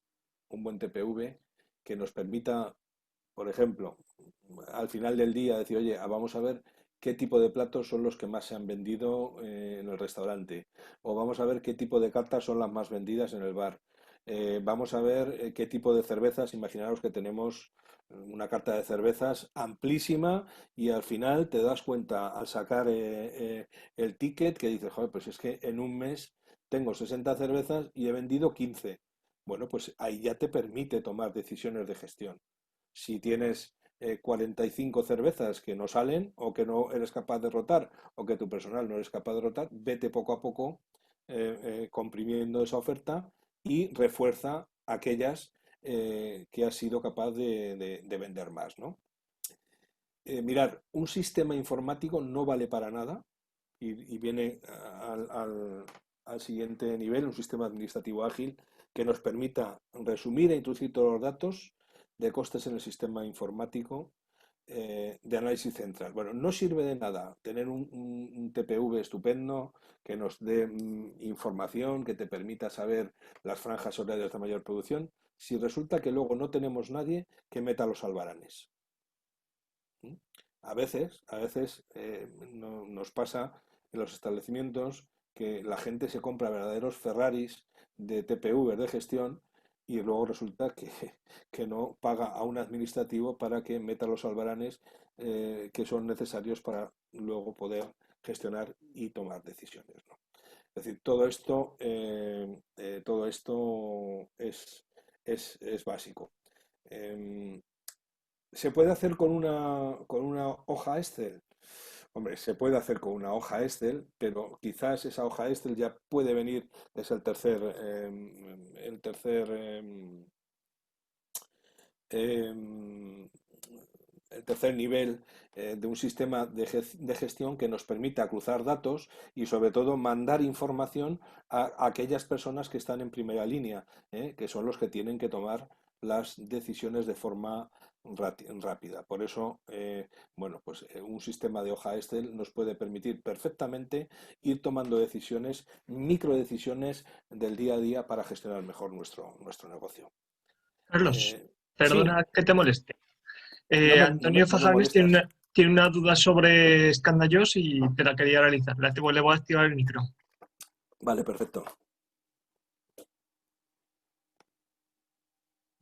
que nos permita, por ejemplo, al final del día decir, oye, vamos a ver qué tipo de platos son los que más se han vendido en el restaurante, o vamos a ver qué tipo de cartas son las más vendidas en el bar. Vamos a ver qué tipo de cervezas, imaginaros que tenemos una carta de cervezas amplísima y al final te das cuenta al sacar el ticket que dices, joder, pues es que en un mes tengo 60 cervezas y he vendido 15. Bueno, pues ahí ya te permite tomar decisiones de gestión. Si tienes 45 cervezas que no salen o que no eres capaz de rotar o que tu personal no eres capaz de rotar, vete poco a poco comprimiendo esa oferta y refuerza aquellas que has sido capaz de vender más, ¿no? Mirar, un sistema informático no vale para nada y viene al siguiente nivel, un sistema administrativo ágil que nos permita resumir e introducir todos los datos de costes en el sistema informático de análisis central. Bueno, no sirve de nada tener un TPV estupendo que nos dé información, que te permita saber las franjas horarias de mayor producción, si resulta que luego no tenemos nadie que meta los albaranes. ¿Mm? A veces nos pasa en los establecimientos que la gente se compra verdaderos Ferraris de TPV, de gestión, y luego resulta que no paga a un administrativo para que meta los albaranes que son necesarios para luego poder gestionar y tomar decisiones, ¿no? Es decir, todo esto es básico. ¿Se puede hacer con una hoja Excel? Hombre, se puede hacer con una hoja Excel, pero quizás esa hoja Excel ya puede venir, es em, el tercer nivel de un sistema de gestión que nos permita cruzar datos y sobre todo mandar información a aquellas personas que están en primera línea, que son los que tienen que tomar las decisiones de forma rápida. Por eso, un sistema de hoja Excel nos puede permitir perfectamente ir tomando decisiones, microdecisiones del día a día para gestionar mejor nuestro negocio. Carlos, Sí, perdona que te moleste. Antonio no me Fajanes molestas. tiene una duda sobre Scandallos y te la quería realizar. Le voy a activar el micro. Vale, perfecto.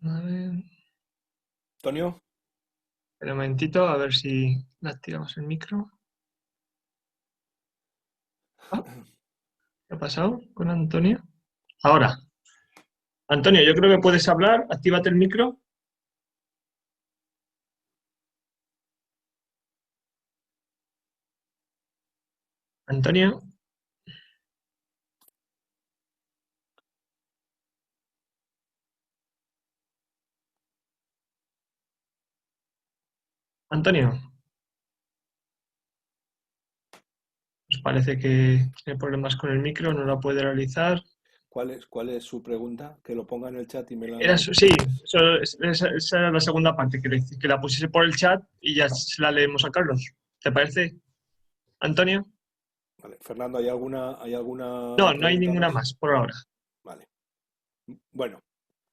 A ver, Antonio, espera un momentito, a ver si le activamos el micro. Ah, ¿qué ha pasado con Antonio? Ahora, Antonio, yo creo que puedes hablar. Actívate el micro. Antonio, Antonio, pues parece que tiene problemas con el micro, no la puede realizar. ¿cuál es su pregunta? Que lo ponga en el chat y me la... Sí, esa era la segunda parte, que la pusiese por el chat y ya se la leemos a Carlos. ¿Te parece, Antonio? Vale. Fernando, hay alguna No, no hay pregunta ninguna más? más por ahora. Vale. Bueno,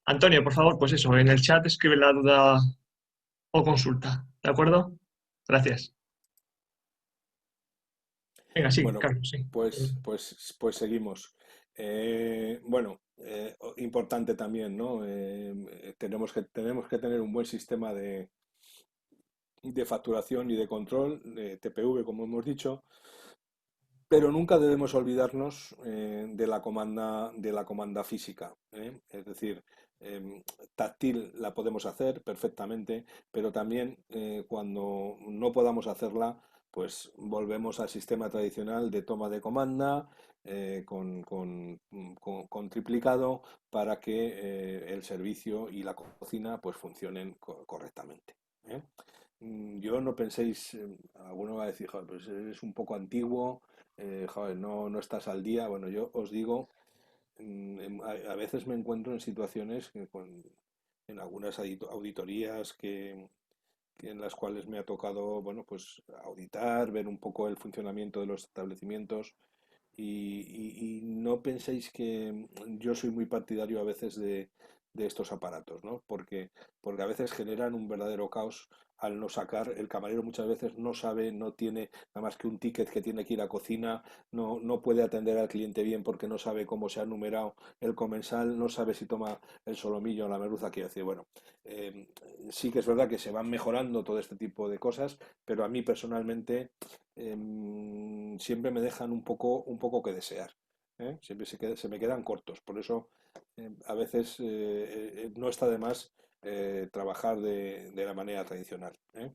Antonio, por favor, pues eso, en el chat escribe la duda o consulta, ¿de acuerdo? Gracias. Venga, sí, bueno, Carlos, sí. pues seguimos. Importante también, ¿no? Tenemos que tener un buen sistema de facturación y de control, de TPV, como hemos dicho, pero nunca debemos olvidarnos de la comanda física, ¿eh? Es decir, táctil la podemos hacer perfectamente, pero también cuando no podamos hacerla, pues volvemos al sistema tradicional de toma de comanda con triplicado para que el servicio y la cocina pues funcionen correctamente, ¿eh? Yo no penséis, alguno va a decir, "Joder, pues es un poco antiguo, joder, no estás al día". Bueno, yo os digo, a veces me encuentro en situaciones en algunas auditorías en las cuales me ha tocado, bueno, pues auditar, ver un poco el funcionamiento de los establecimientos y no penséis que yo soy muy partidario a veces de estos aparatos, ¿no? Porque a veces generan un verdadero caos al no sacar. El camarero muchas veces no sabe, no tiene nada más que un ticket que tiene que ir a cocina, no puede atender al cliente bien porque no sabe cómo se ha numerado el comensal, no sabe si toma el solomillo o la merluza, quiero decir, bueno, eh, sí que es verdad que se van mejorando todo este tipo de cosas, pero a mí personalmente siempre me dejan un poco que desear, ¿eh? Siempre se me quedan cortos. Por eso a veces no está de más trabajar de la manera tradicional, ¿eh?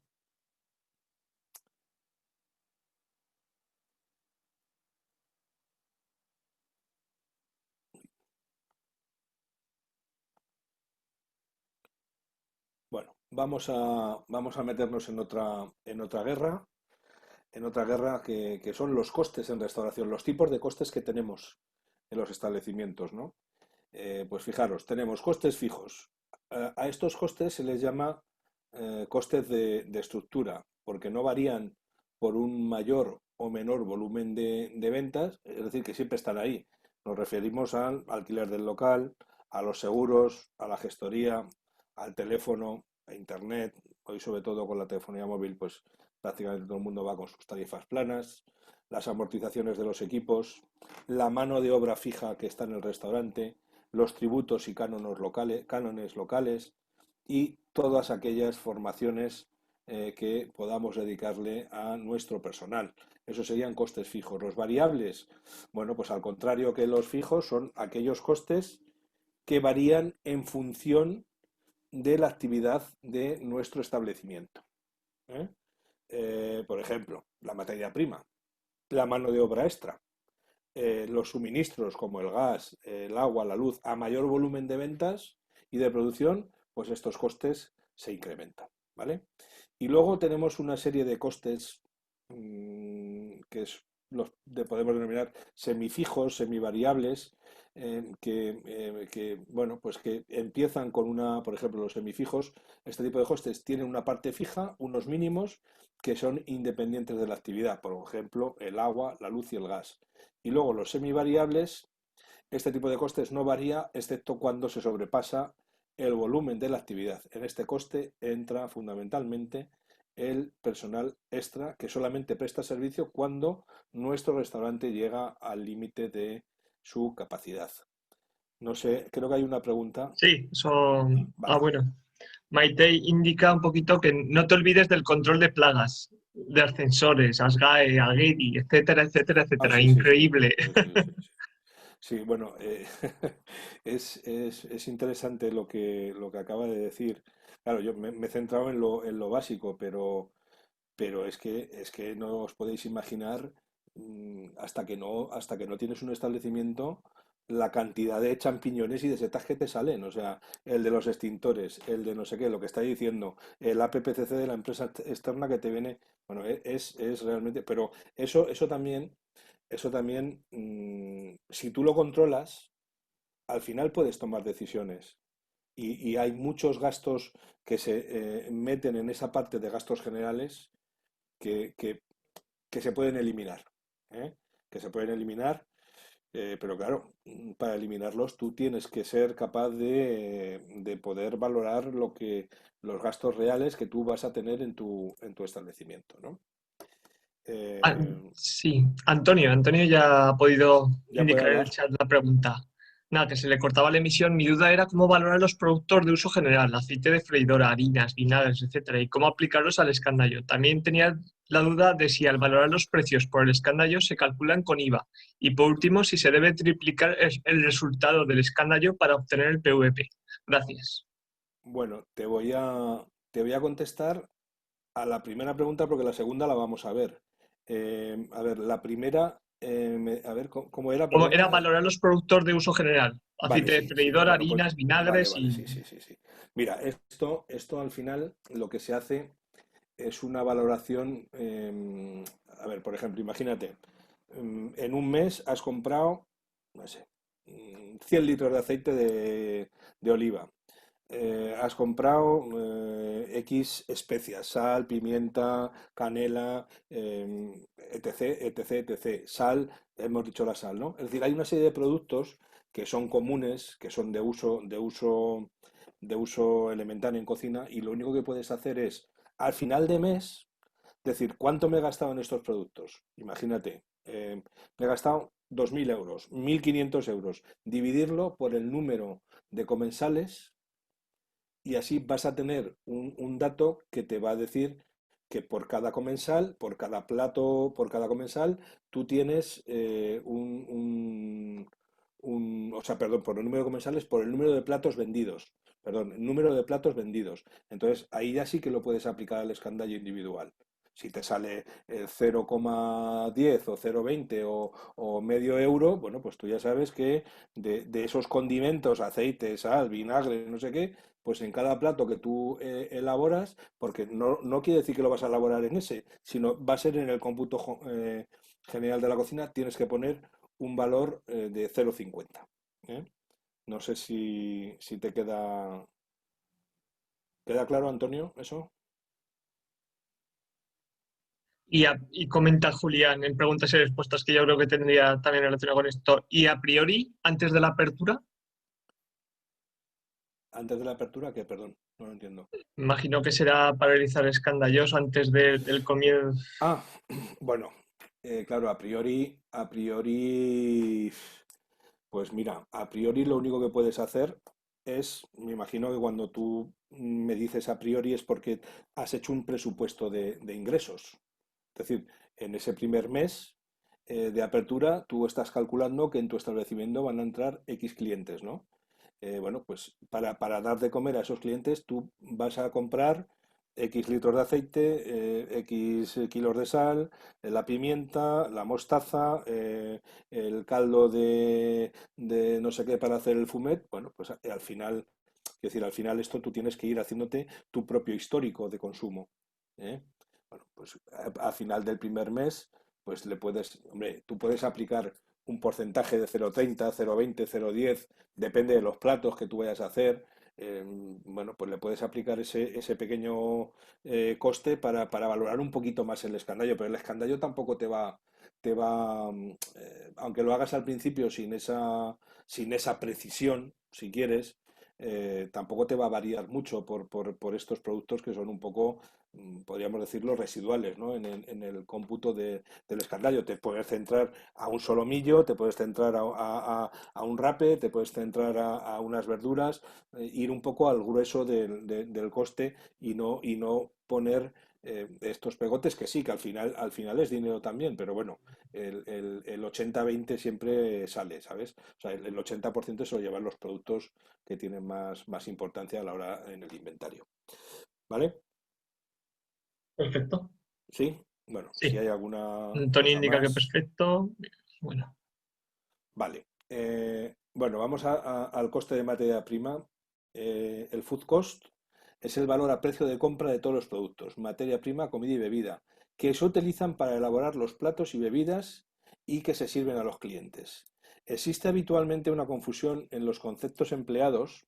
Bueno, vamos a meternos en otra guerra que son los costes en restauración, los tipos de costes que tenemos en los establecimientos, ¿no? Pues fijaros, tenemos costes fijos. A estos costes se les llama costes de estructura, porque no varían por un mayor o menor volumen de ventas, es decir, que siempre están ahí. Nos referimos al alquiler del local, a los seguros, a la gestoría, al teléfono, a internet. Hoy, sobre todo con la telefonía móvil, pues prácticamente todo el mundo va con sus tarifas planas. las amortizaciones de los equipos, la mano de obra fija que está en el restaurante, los tributos y cánones locales y todas aquellas formaciones que podamos dedicarle a nuestro personal. Esos serían costes fijos. Los variables, bueno, pues al contrario que los fijos, son aquellos costes que varían en función de la actividad de nuestro establecimiento. Por ejemplo, la materia prima, la mano de obra extra, los suministros como el gas, el agua, la luz, a mayor volumen de ventas y de producción, pues estos costes se incrementan, ¿vale? Y luego tenemos una serie de costes podemos denominar semifijos, semivariables, bueno, pues que empiezan con por ejemplo, los semifijos, este tipo de costes tienen una parte fija, unos mínimos que son independientes de la actividad, por ejemplo, el agua, la luz y el gas. Y luego los semivariables, este tipo de costes no varía excepto cuando se sobrepasa el volumen de la actividad. En este coste entra fundamentalmente el personal extra que solamente presta servicio cuando nuestro restaurante llega al límite de su capacidad. No sé, creo que hay una pregunta. Sí, eso. Vale. Bueno. Maite indica un poquito que no te olvides del control de plagas, de ascensores, ASGAE, AGEDI, etcétera, etcétera, etcétera. Sí, Increíble. sí. Sí, bueno, es interesante lo que acaba de decir. Claro, yo me he centrado en lo básico, pero es que no os podéis imaginar hasta que no tienes un establecimiento la cantidad de champiñones y de setas que te salen. O sea, el de los extintores, el de no sé qué, lo que está diciendo, el APPCC de la empresa externa que te viene. Bueno, es realmente. Pero eso también, si tú lo controlas, al final puedes tomar decisiones. Y hay muchos gastos que se meten en esa parte de gastos generales que, que- que se pueden eliminar, ¿eh? Que se pueden eliminar, pero claro, para eliminarlos tú tienes que ser capaz de poder valorar los gastos reales que tú vas a tener en tu establecimiento, ¿no? Sí, Antonio ya ha podido ¿Ya puede indicar en el hablar? chat la pregunta. Nada, que se le cortaba la emisión. Mi duda era cómo valorar los productos de uso general, aceite de freidora, harinas, vinagres, etcétera, y cómo aplicarlos al escándalo. También tenía la duda de si al valorar los precios por el escándalo se calculan con IVA. Y por último, si se debe triplicar el resultado del escándalo para obtener el PVP. Gracias. Bueno, te voy a contestar a la primera pregunta porque la segunda la vamos a ver. A ver, la primera, a ver, ¿cómo era? Como Perdona. era valorar los productos de uso general, Vale, aceite de sí, sí. freidora, Bueno, pues harinas, vale, vinagres vale, y... sí, sí, sí, sí. Mira, esto al final lo que se hace es una valoración. A ver, por ejemplo, imagínate, en un mes has comprado, no sé, 100 litros de aceite de oliva. Has comprado X especias, sal, pimienta, canela, etc, etc, etc. Sal, hemos dicho la sal, ¿no? Es decir, hay una serie de productos que son comunes, que son de uso elemental en cocina, y lo único que puedes hacer es, al final de mes, decir, ¿cuánto me he gastado en estos productos? Imagínate, me he gastado 2.000 euros, 1.500 euros. Dividirlo por el número de comensales y así vas a tener un dato que te va a decir que por cada comensal, por cada plato, por cada comensal, tú tienes o sea, perdón, por el número de comensales, por el número de platos vendidos. Perdón, el número de platos vendidos. Entonces, ahí ya sí que lo puedes aplicar al escandallo individual. Si te sale 0,10 o 0,20 o medio euro, bueno, pues tú ya sabes que de esos condimentos, aceite, sal, vinagre, no sé qué, pues en cada plato que tú elaboras, porque no quiere decir que lo vas a elaborar en ese, sino va a ser en el cómputo general de la cocina, tienes que poner un valor de 0,50. ¿Eh? No sé si te queda claro, Antonio, eso. Y comenta Julián en preguntas y respuestas que yo creo que tendría también relación con esto. Y a priori, antes de la apertura, Antes de la apertura, que perdón, no lo entiendo. imagino que será para realizar escandallos antes del comienzo. Ah, bueno, Claro, a priori, pues mira, a priori lo único que puedes hacer es, me imagino que cuando tú me dices a priori es porque has hecho un presupuesto de ingresos. Es decir, en ese primer mes de apertura, tú estás calculando que en tu establecimiento van a entrar X clientes, ¿no? Bueno, pues para dar de comer a esos clientes, tú vas a comprar X litros de aceite, X kilos de sal, la pimienta, la mostaza, el caldo de no sé qué para hacer el fumet. Bueno, pues al final, es decir, al final esto tú tienes que ir haciéndote tu propio histórico de consumo. ¿Eh? Bueno, pues al final del primer mes, pues le puedes, hombre, tú puedes aplicar un porcentaje de 0,30, 0,20, 0,10, depende de los platos que tú vayas a hacer. Bueno, pues le puedes aplicar ese pequeño coste para valorar un poquito más el escandallo, pero el escandallo tampoco aunque lo hagas al principio sin esa precisión, si quieres, tampoco te va a variar mucho por estos productos que son un poco, podríamos decirlo, residuales, ¿no? En el cómputo del escandallo. Te puedes centrar a un solomillo, te puedes centrar a un rape, te puedes centrar a unas verduras, ir un poco al grueso del coste y no poner estos pegotes que sí, que al final es dinero también, pero bueno, el 80-20 siempre sale, ¿sabes? O sea, el 80% se lo llevan los productos que tienen más importancia a la hora en el inventario. ¿Vale? Perfecto. ¿Sí? Bueno, si Sí. hay alguna Tony cosa indica que más. perfecto. Bueno, Vale. Bueno, vamos al coste de materia prima. El food cost es el valor a precio de compra de todos los productos, materia prima, comida y bebida, que se utilizan para elaborar los platos y bebidas y que se sirven a los clientes. Existe habitualmente una confusión en los conceptos empleados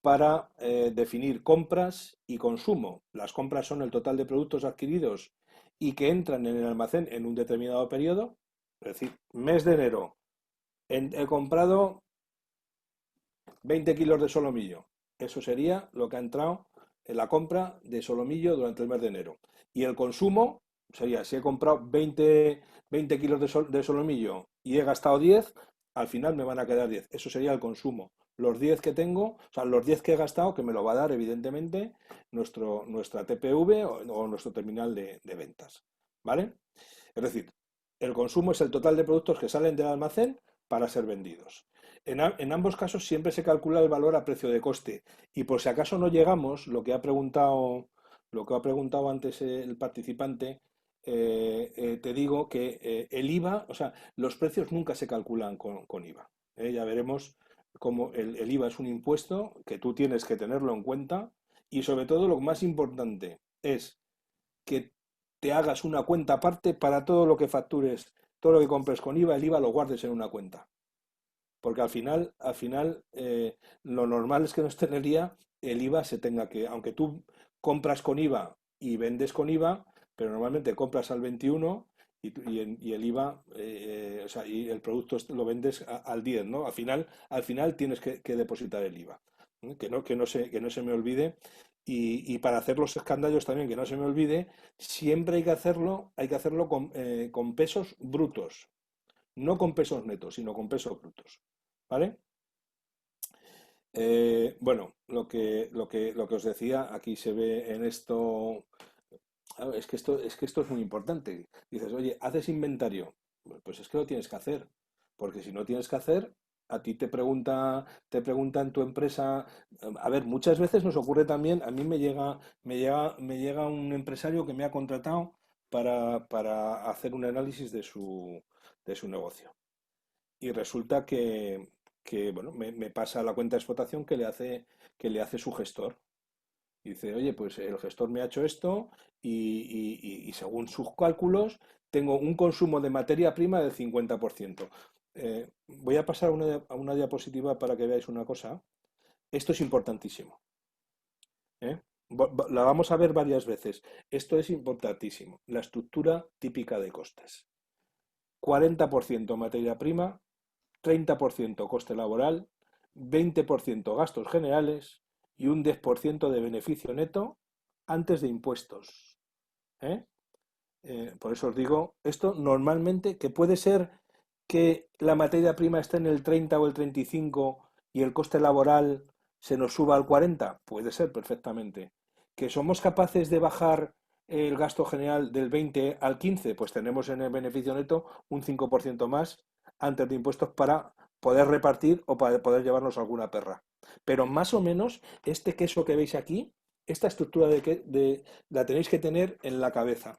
para definir compras y consumo. Las compras son el total de productos adquiridos y que entran en el almacén en un determinado periodo. Es decir, mes de enero, he comprado 20 kilos de solomillo. Eso sería lo que ha entrado en la compra de solomillo durante el mes de enero. Y el consumo sería, si he comprado 20 kilos de solomillo y he gastado 10, al final me van a quedar 10. Eso sería el consumo. Los 10 que tengo, o sea, los 10 que he gastado, que me lo va a dar evidentemente nuestra TPV o nuestro terminal de ventas. ¿Vale? Es decir, el consumo es el total de productos que salen del almacén para ser vendidos. En ambos casos siempre se calcula el valor a precio de coste. Y por si acaso no llegamos, lo que ha preguntado antes el participante, te digo que el IVA, o sea, los precios nunca se calculan con IVA. Ya veremos cómo el IVA es un impuesto que tú tienes que tenerlo en cuenta y sobre todo lo más importante es que te hagas una cuenta aparte para todo lo que factures, todo lo que compres con IVA, el IVA lo guardes en una cuenta. Porque al final lo normal es que en hostelería el IVA se tenga que, aunque tú compras con IVA y vendes con IVA, pero normalmente compras al 21 y el IVA, o sea, y el producto lo vendes al 10, ¿no? Al final tienes que depositar el IVA. ¿Eh? Que no se me olvide. Y para hacer los escandallos también, que no se me olvide, siempre hay que hacerlo con pesos brutos, no con pesos netos, sino con pesos brutos. ¿Vale? Bueno, lo que os decía, aquí se ve en esto. Claro, es que esto es muy importante. Dices, oye, ¿haces inventario? Bueno, pues es que lo tienes que hacer. Porque si no tienes que hacer, a ti te pregunta en tu empresa. A ver, muchas veces nos ocurre también, a mí me llega un empresario que me ha contratado para hacer un análisis de su negocio. Y resulta que, bueno, me pasa la cuenta de explotación que le hace su gestor. Y dice, oye, pues el gestor me ha hecho esto y según sus cálculos tengo un consumo de materia prima del 50%. Voy a pasar a una diapositiva para que veáis una cosa. Esto es importantísimo. ¿Eh? La vamos a ver varias veces. Esto es importantísimo. La estructura típica de costes. 40% materia prima, 30% coste laboral, 20% gastos generales y un 10% de beneficio neto antes de impuestos. ¿Eh? Por eso os digo, esto normalmente, que puede ser que la materia prima esté en el 30 o el 35 y el coste laboral se nos suba al 40, puede ser perfectamente. Que somos capaces de bajar el gasto general del 20 al 15, pues tenemos en el beneficio neto un 5% más antes de impuestos para poder repartir o para poder llevarnos alguna perra. Pero más o menos este queso que veis aquí, esta estructura la tenéis que tener en la cabeza.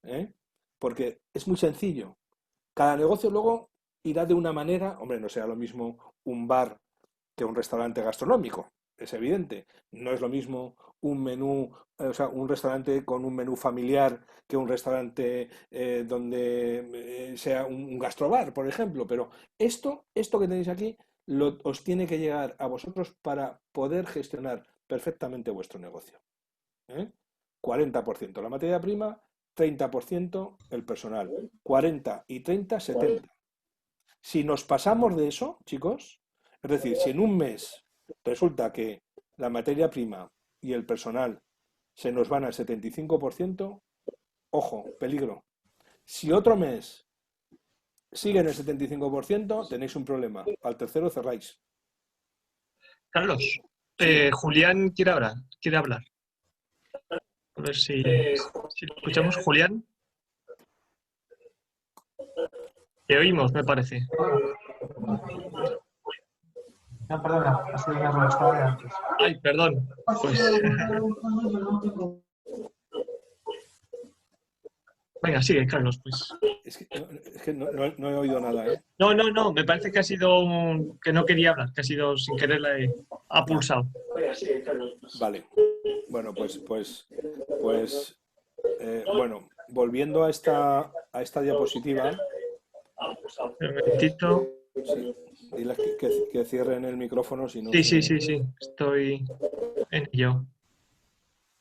¿Eh? Porque es muy sencillo. Cada negocio luego irá de una manera, hombre, no sea lo mismo un bar que un restaurante gastronómico, es evidente. No es lo mismo un menú, o sea, un restaurante con un menú familiar que un restaurante donde sea un gastrobar, por ejemplo. Pero esto que tenéis aquí os tiene que llegar a vosotros para poder gestionar perfectamente vuestro negocio. ¿Eh? 40% la materia prima, 30% el personal, 40 y 30, 70. Si nos pasamos de eso, chicos, es decir, si en un mes resulta que la materia prima y el personal se nos van al 75%, ojo, peligro. Si otro mes sigue en el 75%, tenéis un problema. Al tercero cerráis. Carlos, Sí. Julián quiere hablar. A ver si lo escuchamos. Julián, te oímos, me parece. No, perdona, ha sido un error, estaba de antes. Ay, perdón. Pues venga, sigue, Carlos, pues. Es que no he oído nada, ¿eh? No, me parece que ha sido que no quería hablar, que ha sido sin querer, ha pulsado. Vale. Bueno, bueno, volviendo a esta diapositiva. Un momentito. Sí, diles que cierren el micrófono si no Sí, se... sí, estoy en ello.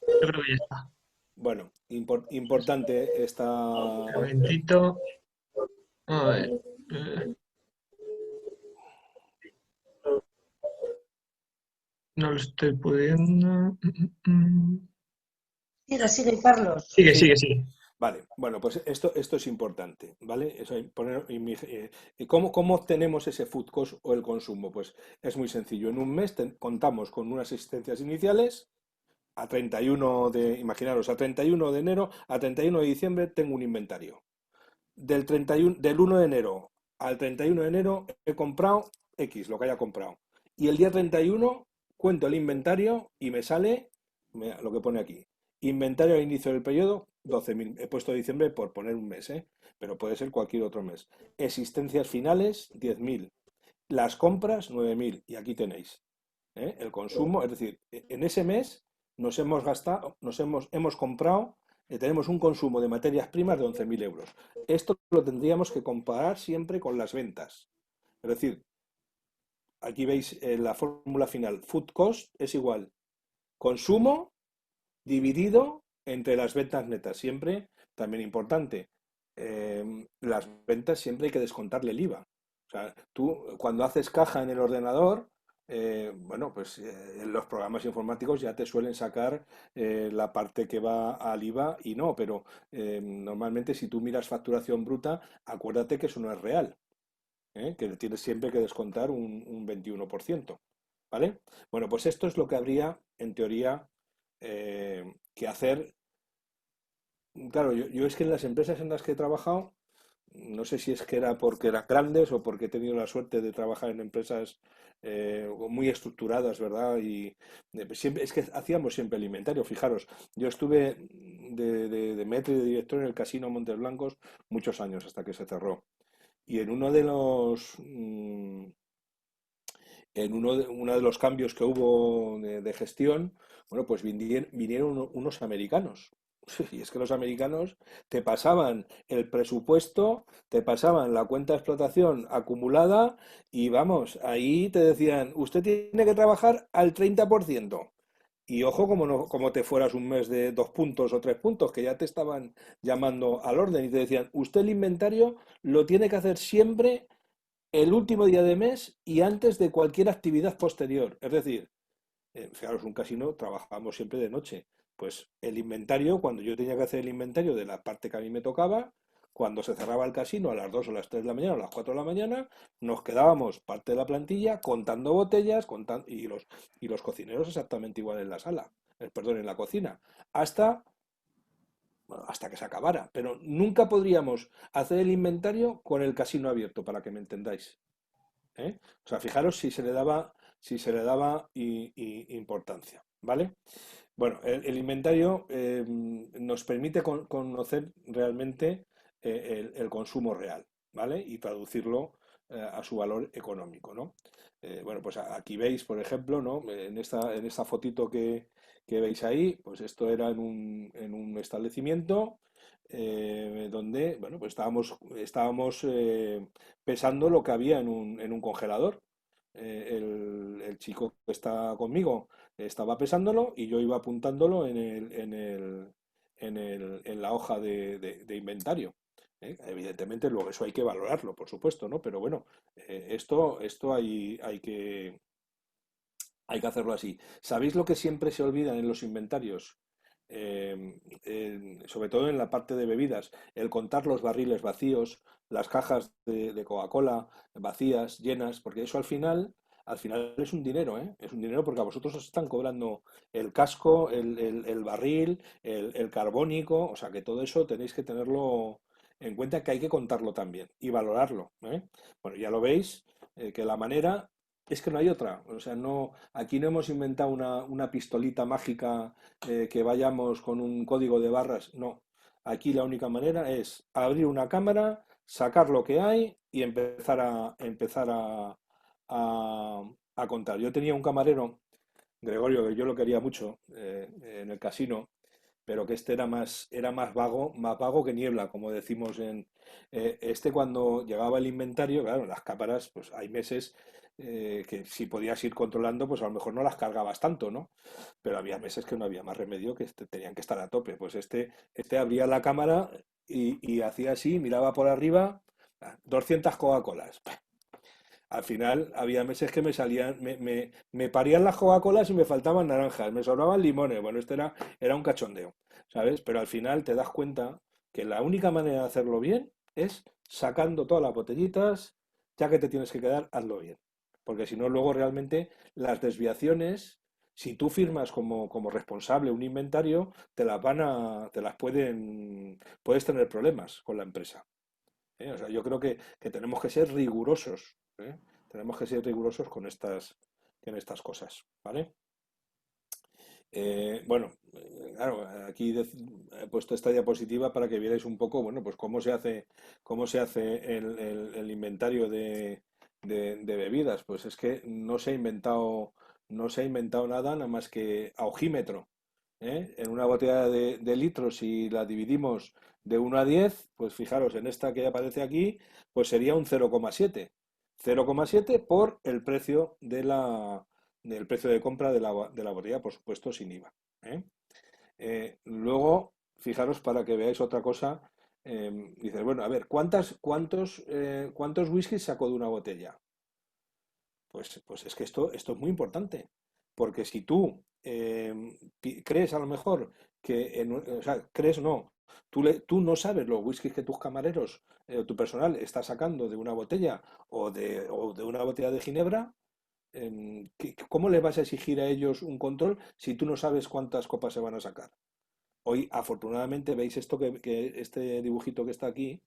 Yo creo que ya está. Bueno, importante esta... Un momentito. A ver. No lo estoy pudiendo. Sigue, Carlos. Sigue. Vale, bueno, pues esto es importante, ¿vale? ¿Cómo obtenemos ese food cost o el consumo? Pues es muy sencillo. En un mes contamos con unas existencias iniciales. A 31 imaginaros, a 31 de enero, a 31 de diciembre tengo un inventario. Del 1 de enero al 31 de enero he comprado X, lo que haya comprado. Y el día 31 cuento el inventario y me sale lo que pone aquí. Inventario al inicio del periodo, 12.000. He puesto diciembre por poner un mes, pero puede ser cualquier otro mes. Existencias finales, 10.000. Las compras, 9.000. Y aquí tenéis. El consumo, es decir, en ese mes nos hemos gastado, hemos comprado, tenemos un consumo de materias primas de 11.000 euros. Esto lo tendríamos que comparar siempre con las ventas. Es decir, aquí veis la fórmula final. Food cost es igual consumo dividido entre las ventas netas. Siempre, también importante, las ventas siempre hay que descontarle el IVA. O sea, tú cuando haces caja en el ordenador, bueno, pues en los programas informáticos ya te suelen sacar la parte que va al IVA y no, pero normalmente si tú miras facturación bruta, acuérdate que eso no es real, que tienes siempre que descontar un 21%, ¿vale? Bueno, pues esto es lo que habría, en teoría, que hacer. Claro, yo es que en las empresas en las que he trabajado, no sé si es que era porque eran grandes o porque he tenido la suerte de trabajar en empresas muy estructuradas, ¿verdad? Y siempre, es que hacíamos siempre el inventario. Fijaros, yo estuve de maître y de director en el Casino Montes Blancos muchos años hasta que se cerró. Y en uno de los cambios que hubo de gestión, bueno, pues vinieron unos americanos. Y es que los americanos te pasaban el presupuesto, te pasaban la cuenta de explotación acumulada y vamos, ahí te decían, usted tiene que trabajar al 30%. Y ojo, como te fueras un mes de 2 puntos o 3 puntos, que ya te estaban llamando al orden y te decían, usted el inventario lo tiene que hacer siempre el último día de mes y antes de cualquier actividad posterior. Es decir, fijaros, un casino trabajamos siempre de noche. Pues el inventario, cuando yo tenía que hacer el inventario de la parte que a mí me tocaba, cuando se cerraba el casino a las 2 o las 3 de la mañana o las 4 de la mañana, nos quedábamos parte de la plantilla contando botellas y los cocineros exactamente igual en la sala, perdón, en la cocina, hasta, bueno, hasta que se acabara. Pero nunca podríamos hacer el inventario con el casino abierto, para que me entendáis. ¿Eh? O sea, fijaros si se le daba importancia, ¿vale? Bueno, el inventario nos permite conocer realmente el consumo real, ¿vale? Y traducirlo a su valor económico, ¿no? Bueno, pues aquí veis, por ejemplo, ¿no? En esta fotito que veis ahí, pues esto era en un establecimiento donde, bueno, pues estábamos pesando lo que había en un congelador. El chico que está conmigo estaba pesándolo y yo iba apuntándolo en la hoja de inventario. ¿Eh? Evidentemente, luego eso hay que valorarlo, por supuesto, ¿no? Pero bueno, esto hay que hacerlo así. ¿Sabéis lo que siempre se olvidan en los inventarios? Sobre todo en la parte de bebidas, el contar los barriles vacíos, las cajas de Coca-Cola vacías, llenas, porque eso al final es un dinero, ¿eh? Es un dinero porque a vosotros os están cobrando el casco, el barril, el carbónico, o sea que todo eso tenéis que tenerlo en cuenta, que hay que contarlo también y valorarlo, ¿eh? Bueno, ya lo veis, que la manera es que no hay otra. O sea, no, aquí no hemos inventado una pistolita mágica que vayamos con un código de barras. No. Aquí la única manera es abrir una cámara, sacar lo que hay y empezar a contar. Yo tenía un camarero, Gregorio, que yo lo quería mucho en el casino, pero que este era más vago que niebla, como decimos este cuando llegaba el inventario, claro, en las cámaras, pues hay meses que si podías ir controlando, pues a lo mejor no las cargabas tanto, ¿no? Pero había meses que no había más remedio, que tenían que estar a tope. Pues este abría la cámara y hacía así, miraba por arriba, 200 Coca-Colas. Al final había meses que me salían, me parían las Coca-Colas y me faltaban naranjas, me sobraban limones. Bueno, era un cachondeo, ¿sabes? Pero al final te das cuenta que la única manera de hacerlo bien es sacando todas las botellitas, ya que te tienes que quedar, hazlo bien. Porque si no, luego realmente las desviaciones, si tú firmas como responsable un inventario, puedes tener problemas con la empresa. ¿Eh? O sea, yo creo que tenemos que ser rigurosos, ¿eh? Tenemos que ser rigurosos en estas cosas, ¿vale? Bueno, claro, aquí he puesto esta diapositiva para que vierais un poco, bueno, pues cómo se hace el inventario de bebidas. Pues es que no se ha inventado nada más que a ojímetro. ¿Eh? En una botella de litros, si la dividimos de 1 a 10, pues fijaros, en esta que aparece aquí, pues sería un 0,7. 0,7 por el precio del precio de compra de la botella, por supuesto, sin IVA. ¿Eh? Luego, fijaros para que veáis otra cosa. Dices, bueno, a ver, ¿cuántos whiskies sacó de una botella? Pues es que esto es muy importante, porque si tú crees a lo mejor o sea, crees no, tú no sabes los whiskies que tus camareros o tu personal está sacando de una botella o de una botella de ginebra, ¿cómo le vas a exigir a ellos un control si tú no sabes cuántas copas se van a sacar? Hoy, afortunadamente, veis esto que este dibujito que está aquí,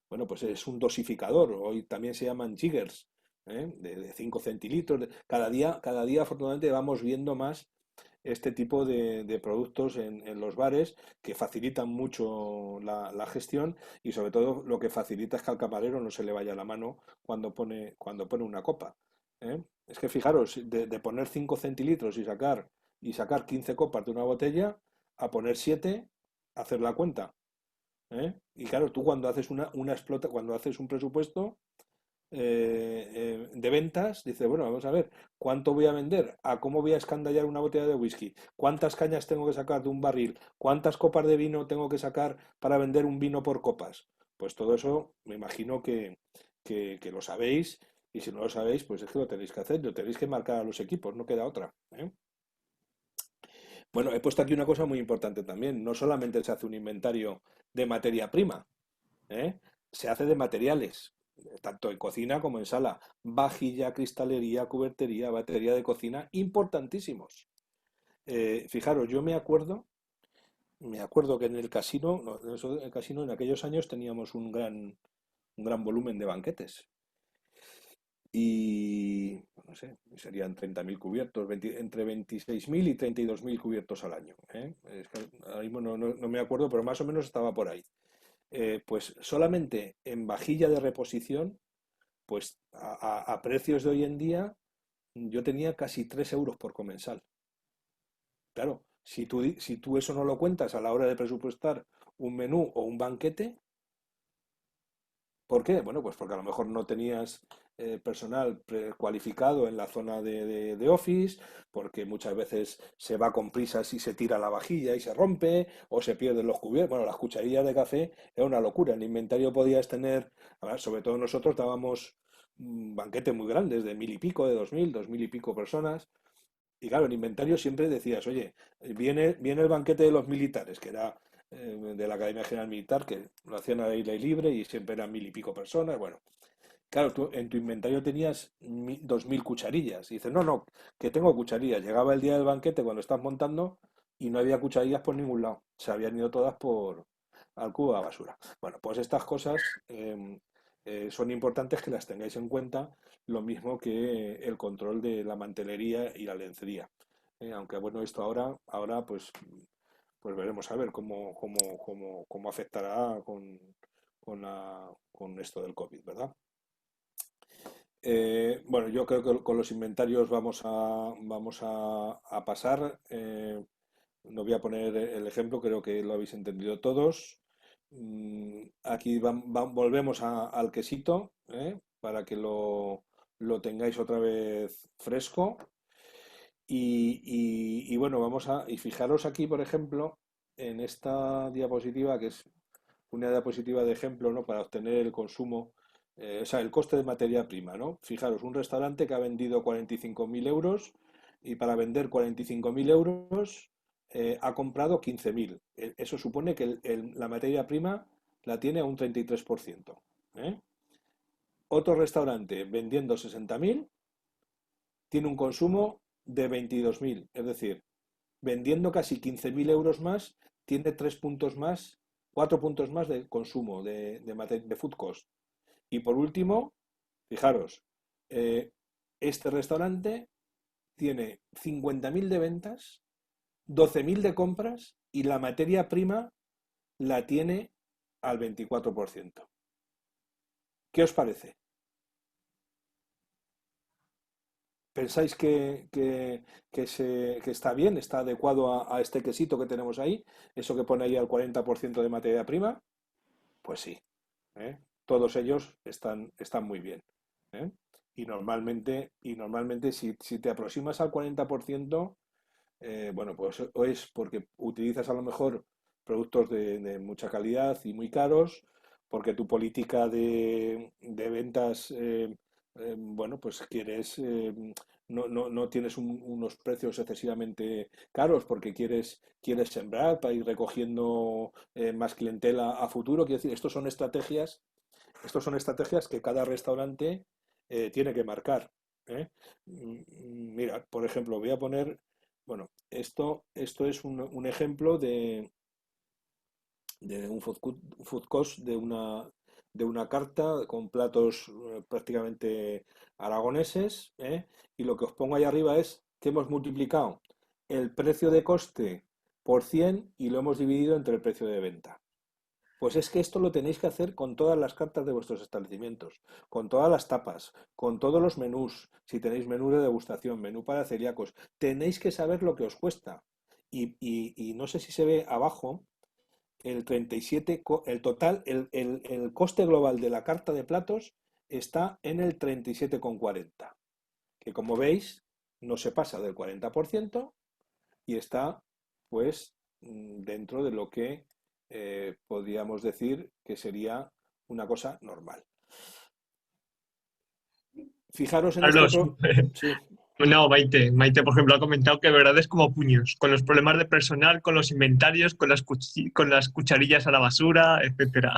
bueno, pues es un dosificador. Hoy también se llaman jiggers, ¿eh? De 5 centilitros. Cada día, afortunadamente, vamos viendo más este tipo de productos en los bares que facilitan mucho la gestión y sobre todo lo que facilita es que al camarero no se le vaya la mano cuando pone una copa. ¿Eh? Es que fijaros, de poner 5 centilitros y sacar 15 copas de una botella, a poner 7, hacer la cuenta. ¿Eh? Y claro, tú cuando haces cuando haces un presupuesto de ventas, dices, bueno, vamos a ver, ¿cuánto voy a vender? ¿A cómo voy a escandallar una botella de whisky? ¿Cuántas cañas tengo que sacar de un barril? ¿Cuántas copas de vino tengo que sacar para vender un vino por copas? Pues todo eso me imagino que lo sabéis, y si no lo sabéis, pues es que lo tenéis que hacer, lo tenéis que marcar a los equipos, no queda otra. ¿Eh? Bueno, he puesto aquí una cosa muy importante también. No solamente se hace un inventario de materia prima, ¿eh? Se hace de materiales, tanto en cocina como en sala. Vajilla, cristalería, cubertería, batería de cocina, importantísimos. Fijaros, yo me acuerdo que en el casino, no, en el casino en aquellos años teníamos un gran volumen de banquetes. Y no sé, serían 30.000 cubiertos, entre 26.000 y 32.000 cubiertos al año, ¿eh? Es que ahora mismo no me acuerdo, pero más o menos estaba por ahí. Pues solamente en vajilla de reposición, pues a precios de hoy en día, yo tenía casi 3 euros por comensal. Claro, si tú eso no lo cuentas a la hora de presupuestar un menú o un banquete, ¿por qué? Bueno, pues porque a lo mejor no tenías personal cualificado en la zona de office, porque muchas veces se va con prisas y se tira la vajilla y se rompe, o se pierden los cubiertos. Bueno, las cucharillas de café es una locura. En inventario podías tener, a ver, sobre todo nosotros dábamos banquetes muy grandes, de 1.000 y pico, de 2.000 y pico personas. Y claro, en inventario siempre decías, oye, viene el banquete de los militares, que era de la Academia General Militar, que lo hacían al aire libre y siempre eran 1.000 y pico personas. Bueno, claro, tú en tu inventario tenías 2.000 cucharillas. Y dices, no, que tengo cucharillas. Llegaba el día del banquete cuando estás montando y no había cucharillas por ningún lado. Se habían ido todas al cubo de basura. Bueno, pues estas cosas son importantes que las tengáis en cuenta, lo mismo que el control de la mantelería y la lencería. Aunque bueno, esto ahora pues veremos a ver cómo afectará con esto del COVID, ¿verdad? Bueno, yo creo que con los inventarios vamos a pasar. No voy a poner el ejemplo, creo que lo habéis entendido todos. Aquí volvemos al quesito, para que lo tengáis otra vez fresco. Y bueno, y fijaros aquí, por ejemplo, en esta diapositiva, que es una diapositiva de ejemplo, ¿no? Para obtener el consumo, o sea, el coste de materia prima, ¿no? Fijaros, un restaurante que ha vendido 45.000 euros y para vender 45.000 euros ha comprado 15.000. Eso supone que la materia prima la tiene a un 33%. ¿Eh? Otro restaurante vendiendo 60.000 tiene un consumo de 22.000, es decir, vendiendo casi 15.000 euros más, tiene 3 puntos más, 4 puntos más de consumo de food cost. Y por último, fijaros, este restaurante tiene 50.000 de ventas, 12.000 de compras y la materia prima la tiene al 24%. ¿Qué os parece? ¿Pensáis que está bien, está adecuado a este quesito que tenemos ahí? Eso que pone ahí al 40% de materia prima. Pues sí, ¿eh? Todos ellos están muy bien, ¿eh? Y normalmente si te aproximas al 40%, bueno, pues o es porque utilizas a lo mejor productos de mucha calidad y muy caros, porque tu política de ventas, bueno, pues no tienes unos precios excesivamente caros porque quieres sembrar para ir recogiendo más clientela a futuro. Quiero decir, estos son estrategias que cada restaurante tiene que marcar, ¿eh? Mira, por ejemplo, voy a poner, bueno, esto es un ejemplo de un food cost de una carta con platos prácticamente aragoneses, ¿eh? Y lo que os pongo ahí arriba es que hemos multiplicado el precio de coste por 100 y lo hemos dividido entre el precio de venta. Pues es que esto lo tenéis que hacer con todas las cartas de vuestros establecimientos, con todas las tapas, con todos los menús. Si tenéis menú de degustación, menú para celíacos, tenéis que saber lo que os cuesta. Y no sé si se ve abajo, el 37, el total, el coste global de la carta de platos está en el 37,40, que como veis no se pasa del 40% y está pues dentro de lo que podríamos decir que sería una cosa normal. Fijaros en Carlos, sí. No, Maite, por ejemplo, ha comentado que de verdad es como puños, con los problemas de personal, con los inventarios, con las cucharillas a la basura, etcétera.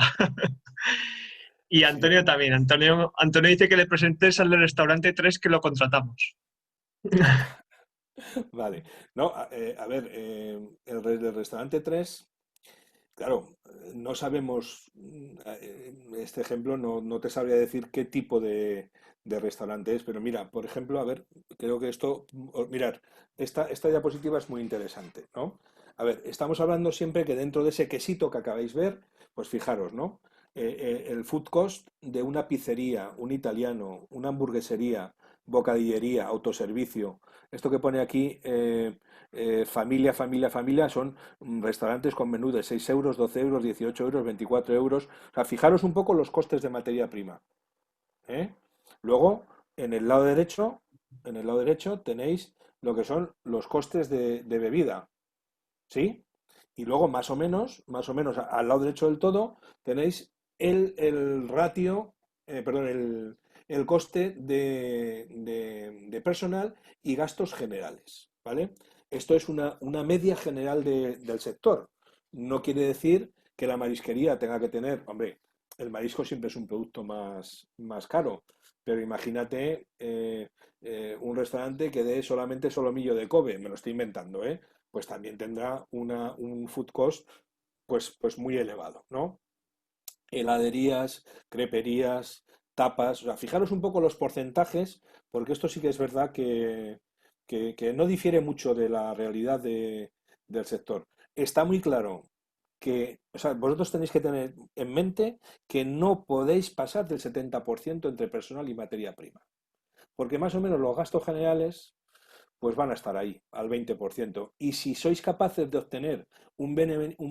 Y Sí, Antonio también. Antonio dice que le presentes al del restaurante 3 que lo contratamos. vale. No, a ver, del restaurante 3. Claro, no sabemos, este ejemplo no te sabría decir qué tipo de restaurante es, pero mira, por ejemplo, a ver, creo que esto, mirar, esta diapositiva es muy interesante, ¿no? A ver, estamos hablando siempre que dentro de ese quesito que acabáis de ver, pues fijaros, ¿no? El food cost de una pizzería, un italiano, una hamburguesería, bocadillería, autoservicio, esto que pone aquí, familia, familia, familia, son restaurantes con menú de 6 euros, 12 euros, 18 euros, 24 euros. O sea, fijaros un poco los costes de materia prima. ¿Eh? Luego, en el lado derecho, tenéis lo que son los costes de bebida. ¿Sí? Y luego, más o menos, al lado derecho del todo, tenéis el ratio, perdón, el coste de personal y gastos generales, ¿vale? Esto es una media general del sector. No quiere decir que la marisquería tenga que tener, hombre, el marisco siempre es un producto más caro, pero imagínate un restaurante que dé solamente solomillo de Kobe, me lo estoy inventando, ¿eh? Pues también tendrá un food cost pues muy elevado, ¿no? Heladerías, creperías, tapas, o sea, fijaros un poco los porcentajes, porque esto sí que es verdad que no difiere mucho de la realidad del sector. Está muy claro que, o sea, vosotros tenéis que tener en mente que no podéis pasar del 70% entre personal y materia prima, porque más o menos los gastos generales pues van a estar ahí, al 20%. Y si sois capaces de obtener un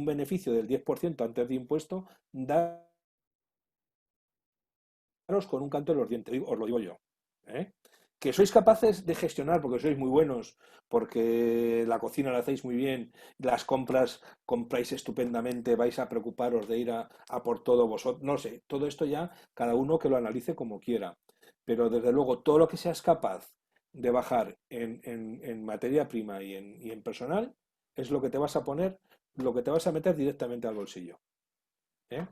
beneficio del 10% antes de impuesto, daros con un canto en los dientes, os lo digo yo. ¿Eh? Que sois capaces de gestionar, porque sois muy buenos, porque la cocina la hacéis muy bien, las compras compráis estupendamente, vais a preocuparos de ir a por todo vosotros, no sé, todo esto ya cada uno que lo analice como quiera. Pero desde luego, todo lo que seas capaz de bajar en materia prima y en personal, es lo que te vas a poner, lo que te vas a meter directamente al bolsillo. ¿Eh?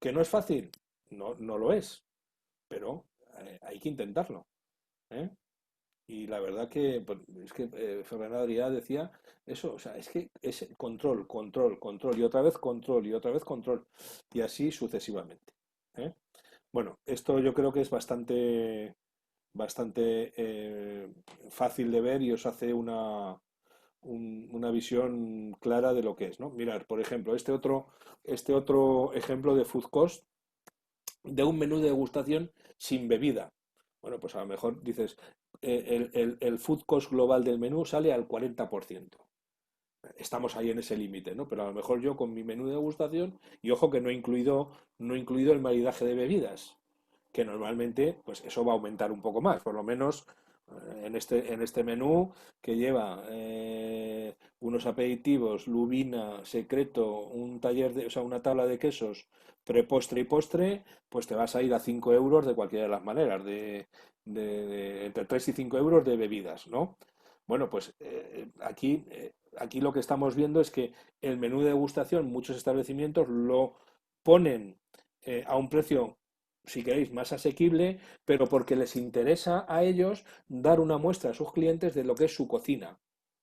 ¿Que no es fácil? No lo es, pero hay que intentarlo. ¿Eh? Y la verdad que pues, es que Ferran Adrià decía eso, o sea, es que es control, control, control, y otra vez control, y otra vez control, y así sucesivamente. ¿Eh? Bueno, esto yo creo que es bastante fácil de ver y os hace una visión clara de lo que es, ¿no? Mirar, por ejemplo, este otro ejemplo de food cost de un menú de degustación sin bebida. Bueno, pues a lo mejor dices, el food cost global del menú sale al 40%. Estamos ahí en ese límite, ¿no? Pero a lo mejor yo con mi menú de degustación, y ojo que no he incluido el maridaje de bebidas, que normalmente pues eso va a aumentar un poco más, por lo menos en este menú que lleva unos aperitivos, lubina, secreto, un taller o sea, una tabla de quesos, prepostre y postre, pues te vas a ir a 5 euros de cualquiera de las maneras, entre 3 y 5 euros de bebidas, ¿no? Bueno, pues aquí lo que estamos viendo es que el menú de degustación, muchos establecimientos lo ponen a un precio, si queréis, más asequible, pero porque les interesa a ellos dar una muestra a sus clientes de lo que es su cocina.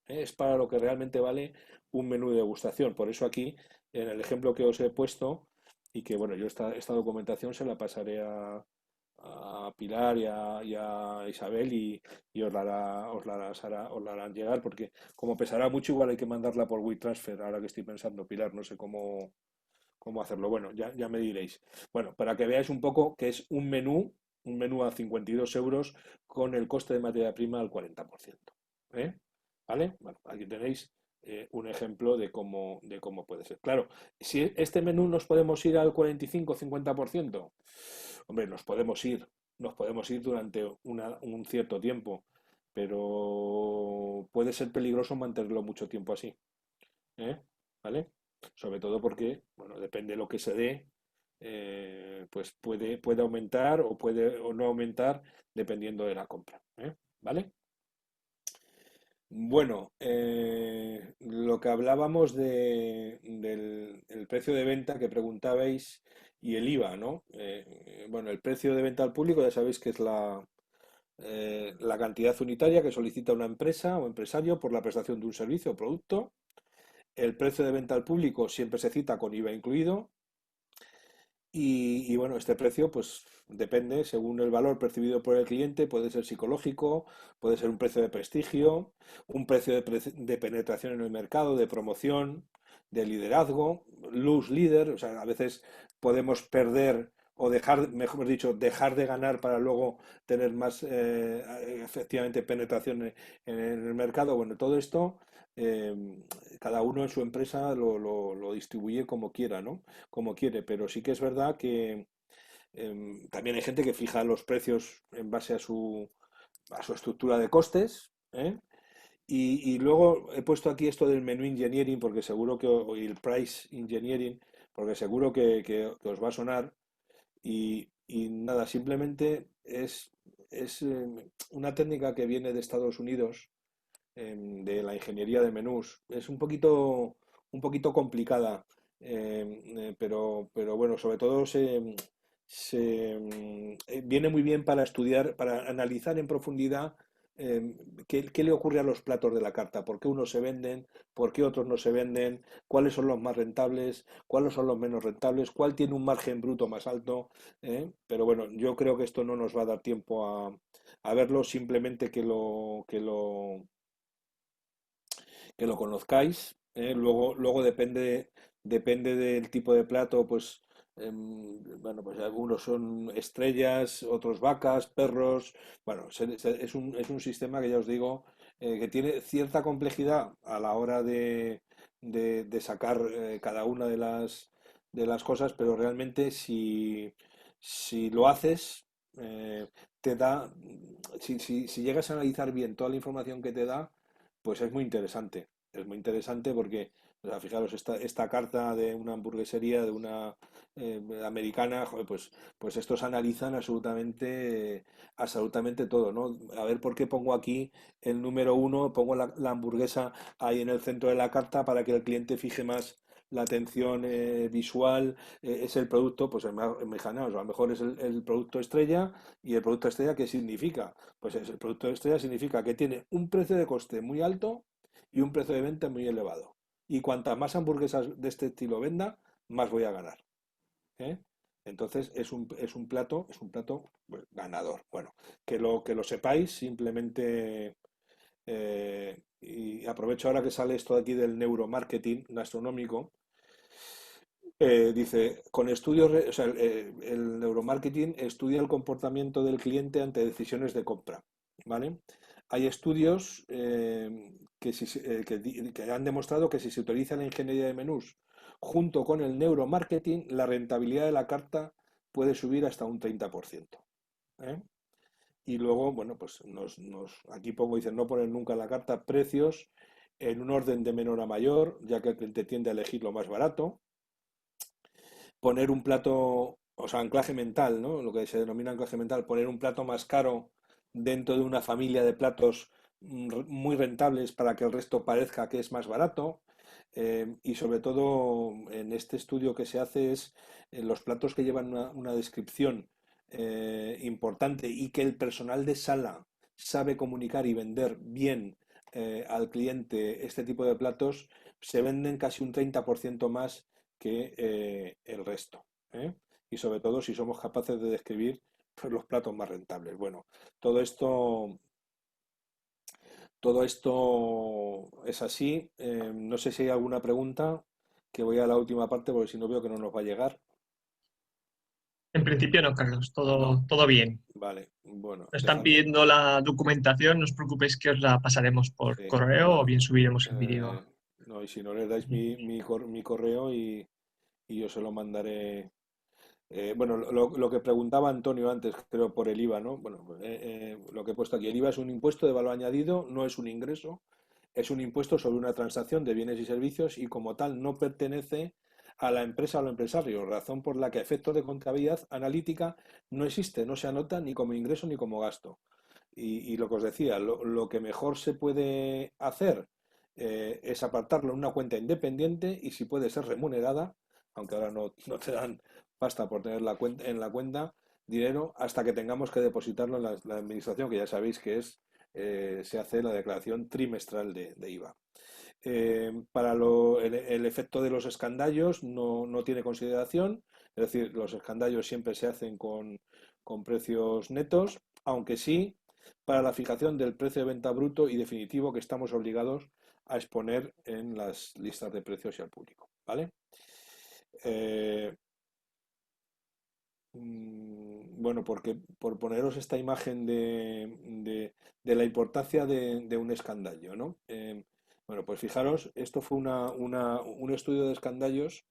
Es para lo que realmente vale un menú de degustación. Por eso aquí, en el ejemplo que os he puesto, y que bueno, yo esta documentación se la pasaré a Pilar y a Isabel y os la harán llegar, porque como pesará mucho, igual hay que mandarla por WeTransfer, ahora que estoy pensando, Pilar, no sé cómo hacerlo. Bueno, ya me diréis. Bueno, para que veáis un poco que es un menú a 52 euros con el coste de materia prima al 40%. ¿Eh? ¿Vale? Bueno, aquí tenéis un ejemplo de cómo puede ser. Claro, si este menú nos podemos ir al 45-50%, hombre, nos podemos ir durante un cierto tiempo, pero puede ser peligroso mantenerlo mucho tiempo así. ¿Eh? ¿Vale? Sobre todo porque, bueno, depende de lo que se dé, pues puede aumentar o puede o no aumentar dependiendo de la compra. ¿Eh? ¿Vale? Bueno, lo que hablábamos del el precio de venta que preguntabais y el IVA, ¿no? Bueno, el precio de venta al público ya sabéis que es la cantidad unitaria que solicita una empresa o empresario por la prestación de un servicio o producto. El precio de venta al público siempre se cita con IVA incluido. Y bueno, este precio pues depende según el valor percibido por el cliente, puede ser psicológico, puede ser un precio de prestigio, un precio de penetración en el mercado, de promoción, de liderazgo, lose leader, o sea, a veces podemos perder o dejar, mejor dicho, dejar de ganar para luego tener más efectivamente penetración en el mercado. Bueno, todo esto eh, cada uno en su empresa lo distribuye como quiera, ¿no? Como quiere, pero sí que es verdad que también hay gente que fija los precios en base a su estructura de costes, ¿eh? Y luego he puesto aquí esto del menú engineering porque seguro y el price engineering, porque seguro que os va a sonar. Y nada, simplemente es una técnica que viene de Estados Unidos, de la ingeniería de menús. Es un poquito complicada, pero bueno, sobre todo viene muy bien para estudiar, para analizar en profundidad qué le ocurre a los platos de la carta, por qué unos se venden, por qué otros no se venden, cuáles son los más rentables, cuáles son los menos rentables, cuál tiene un margen bruto más alto. Pero bueno, yo creo que esto no nos va a dar tiempo a verlo, simplemente que lo conozcáis. Luego depende del tipo de plato, pues bueno, pues algunos son estrellas, otros vacas, perros. Bueno, es un sistema que ya os digo que tiene cierta complejidad a la hora de sacar cada una de las cosas, pero realmente si lo haces, te da, si llegas a analizar bien toda la información que te da, pues es muy interesante. Es muy interesante porque, o sea, fijaros, esta carta de una hamburguesería, de una americana, joder, pues estos analizan absolutamente todo, ¿no? A ver por qué pongo aquí el número uno, pongo la hamburguesa ahí en el centro de la carta para que el cliente fije más la atención visual. Es el producto, pues imaginaos, a lo mejor es el producto estrella. ¿Y el producto estrella qué significa? Pues el producto estrella significa que tiene un precio de coste muy alto y un precio de venta muy elevado. Y cuantas más hamburguesas de este estilo venda, más voy a ganar. ¿Eh? Entonces es un plato pues, ganador. Bueno, que lo sepáis, simplemente. Y aprovecho ahora que sale esto de aquí del neuromarketing gastronómico. Dice, con estudios, o sea, el neuromarketing estudia el comportamiento del cliente ante decisiones de compra, ¿vale? Hay estudios que han demostrado que si se utiliza la ingeniería de menús junto con el neuromarketing, la rentabilidad de la carta puede subir hasta un 30%. ¿Eh? Y luego, bueno, pues aquí dicen, no poner nunca en la carta precios en un orden de menor a mayor, ya que el cliente tiende a elegir lo más barato. Poner un plato, o sea, anclaje mental, ¿no? Lo que se denomina anclaje mental, poner un plato más caro dentro de una familia de platos muy rentables para que el resto parezca que es más barato. Y sobre todo en este estudio que se hace es en los platos que llevan una descripción importante y que el personal de sala sabe comunicar y vender bien al cliente este tipo de platos, se venden casi un 30% más que el resto. ¿Eh? Y sobre todo si somos capaces de describir pues, los platos más rentables. Bueno, todo esto, todo esto es así. No sé si hay alguna pregunta, que voy a la última parte porque si no veo que no nos va a llegar. En principio no, Carlos, No, todo bien. vale, bueno, Nos están dejadme. pidiendo la documentación, no os preocupéis que os la pasaremos por Sí, correo o bueno, bien subiremos el vídeo. no, y si no les dais mi correo y yo se lo mandaré. Bueno, lo que preguntaba Antonio antes, creo, por el IVA, ¿no? Bueno, lo que he puesto aquí, el IVA es un impuesto de valor añadido, no es un ingreso, es un impuesto sobre una transacción de bienes y servicios y como tal no pertenece a la empresa o al empresario, razón por la que a efectos de contabilidad analítica no existe, no se anota ni como ingreso ni como gasto. y lo que os decía, lo que mejor se puede hacer es apartarlo en una cuenta independiente y si puede ser remunerada, aunque ahora no te dan pasta por tener en la cuenta dinero, hasta que tengamos que depositarlo en la administración, que ya sabéis que se hace la declaración trimestral de IVA. Para el efecto de los escandallos no tiene consideración, es decir, los escandallos siempre se hacen con precios netos, aunque sí para la fijación del precio de venta bruto y definitivo que estamos obligados a exponer en las listas de precios y al público, ¿vale? Bueno, porque por poneros esta imagen de la importancia de un escandallo, ¿no? Bueno, pues fijaros, esto fue un estudio de escandallos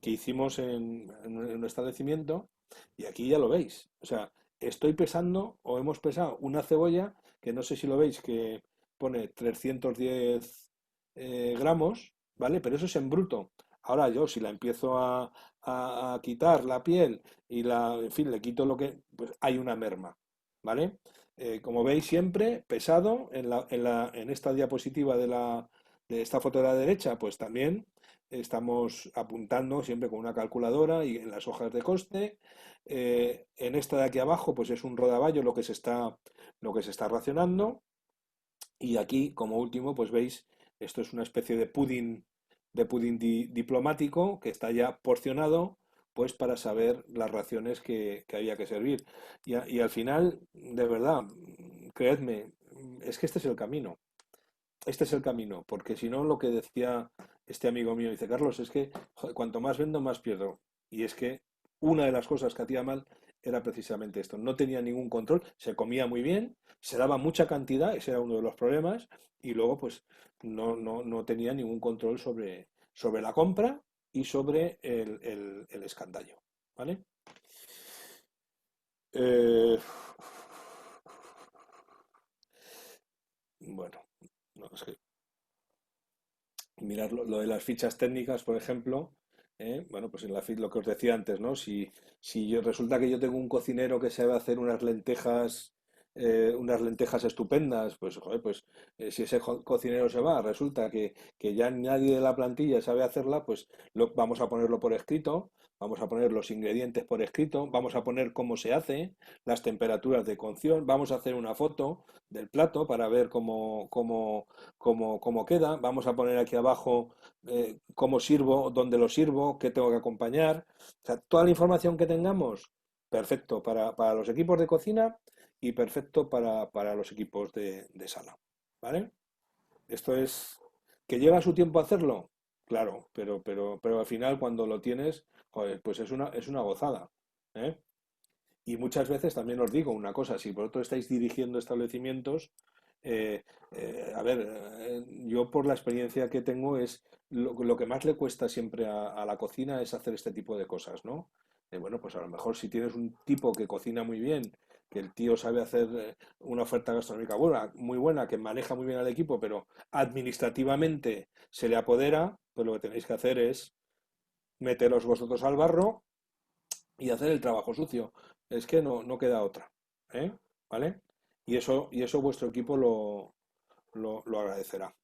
que hicimos en un establecimiento y aquí ya lo veis. O sea, estoy pesando o hemos pesado una cebolla que no sé si lo veis que pone 310 gramos, ¿vale? Pero eso es en bruto. Ahora yo si la empiezo a quitar la piel y en fin, le quito pues hay una merma, ¿vale? Como veis siempre, pesado en esta diapositiva de esta foto de la derecha, pues también estamos apuntando siempre con una calculadora y en las hojas de coste. En esta de aquí abajo, pues es un rodaballo lo que se está racionando. Y aquí, como último, pues veis, esto es una especie de pudín diplomático que está ya porcionado, pues para saber las raciones que había que servir. Y al final, de verdad, creedme, es que este es el camino. Este es el camino, porque si no, lo que decía este amigo mío, dice, Carlos, es que joder, cuanto más vendo, más pierdo. Y es que una de las cosas que hacía mal era precisamente esto. No tenía ningún control, se comía muy bien, se daba mucha cantidad, ese era uno de los problemas, y luego pues no tenía ningún control sobre la compra y sobre el escandallo. ¿Vale? Eh, bueno, no, es que mirar lo de las fichas técnicas, por ejemplo, bueno, pues en lo que os decía antes, ¿no? Si resulta que yo tengo un cocinero que sabe hacer unas lentejas estupendas, pues, joder, pues si ese cocinero se va, resulta que ya nadie de la plantilla sabe hacerla, pues vamos a ponerlo por escrito, vamos a poner los ingredientes por escrito, vamos a poner cómo se hace, las temperaturas de cocción, vamos a hacer una foto del plato para ver cómo queda. Vamos a poner aquí abajo cómo sirvo, dónde lo sirvo, qué tengo que acompañar. O sea, toda la información que tengamos, perfecto para los equipos de cocina y perfecto para los equipos de sala. ¿Vale? Esto es que lleva su tiempo hacerlo, claro, pero al final cuando lo tienes, joder, pues es una gozada. ¿Eh? Y muchas veces también os digo una cosa, si vosotros estáis dirigiendo establecimientos, eh, a ver, yo por la experiencia que tengo es lo que más le cuesta siempre a la cocina es hacer este tipo de cosas, ¿no? Bueno, pues a lo mejor si tienes un tipo que cocina muy bien, que el tío sabe hacer una oferta gastronómica buena, muy buena, que maneja muy bien al equipo, pero administrativamente se le apodera, pues lo que tenéis que hacer es meteros vosotros al barro y hacer el trabajo sucio. Es que no queda otra. ¿Eh? ¿Vale? Y eso vuestro equipo lo agradecerá.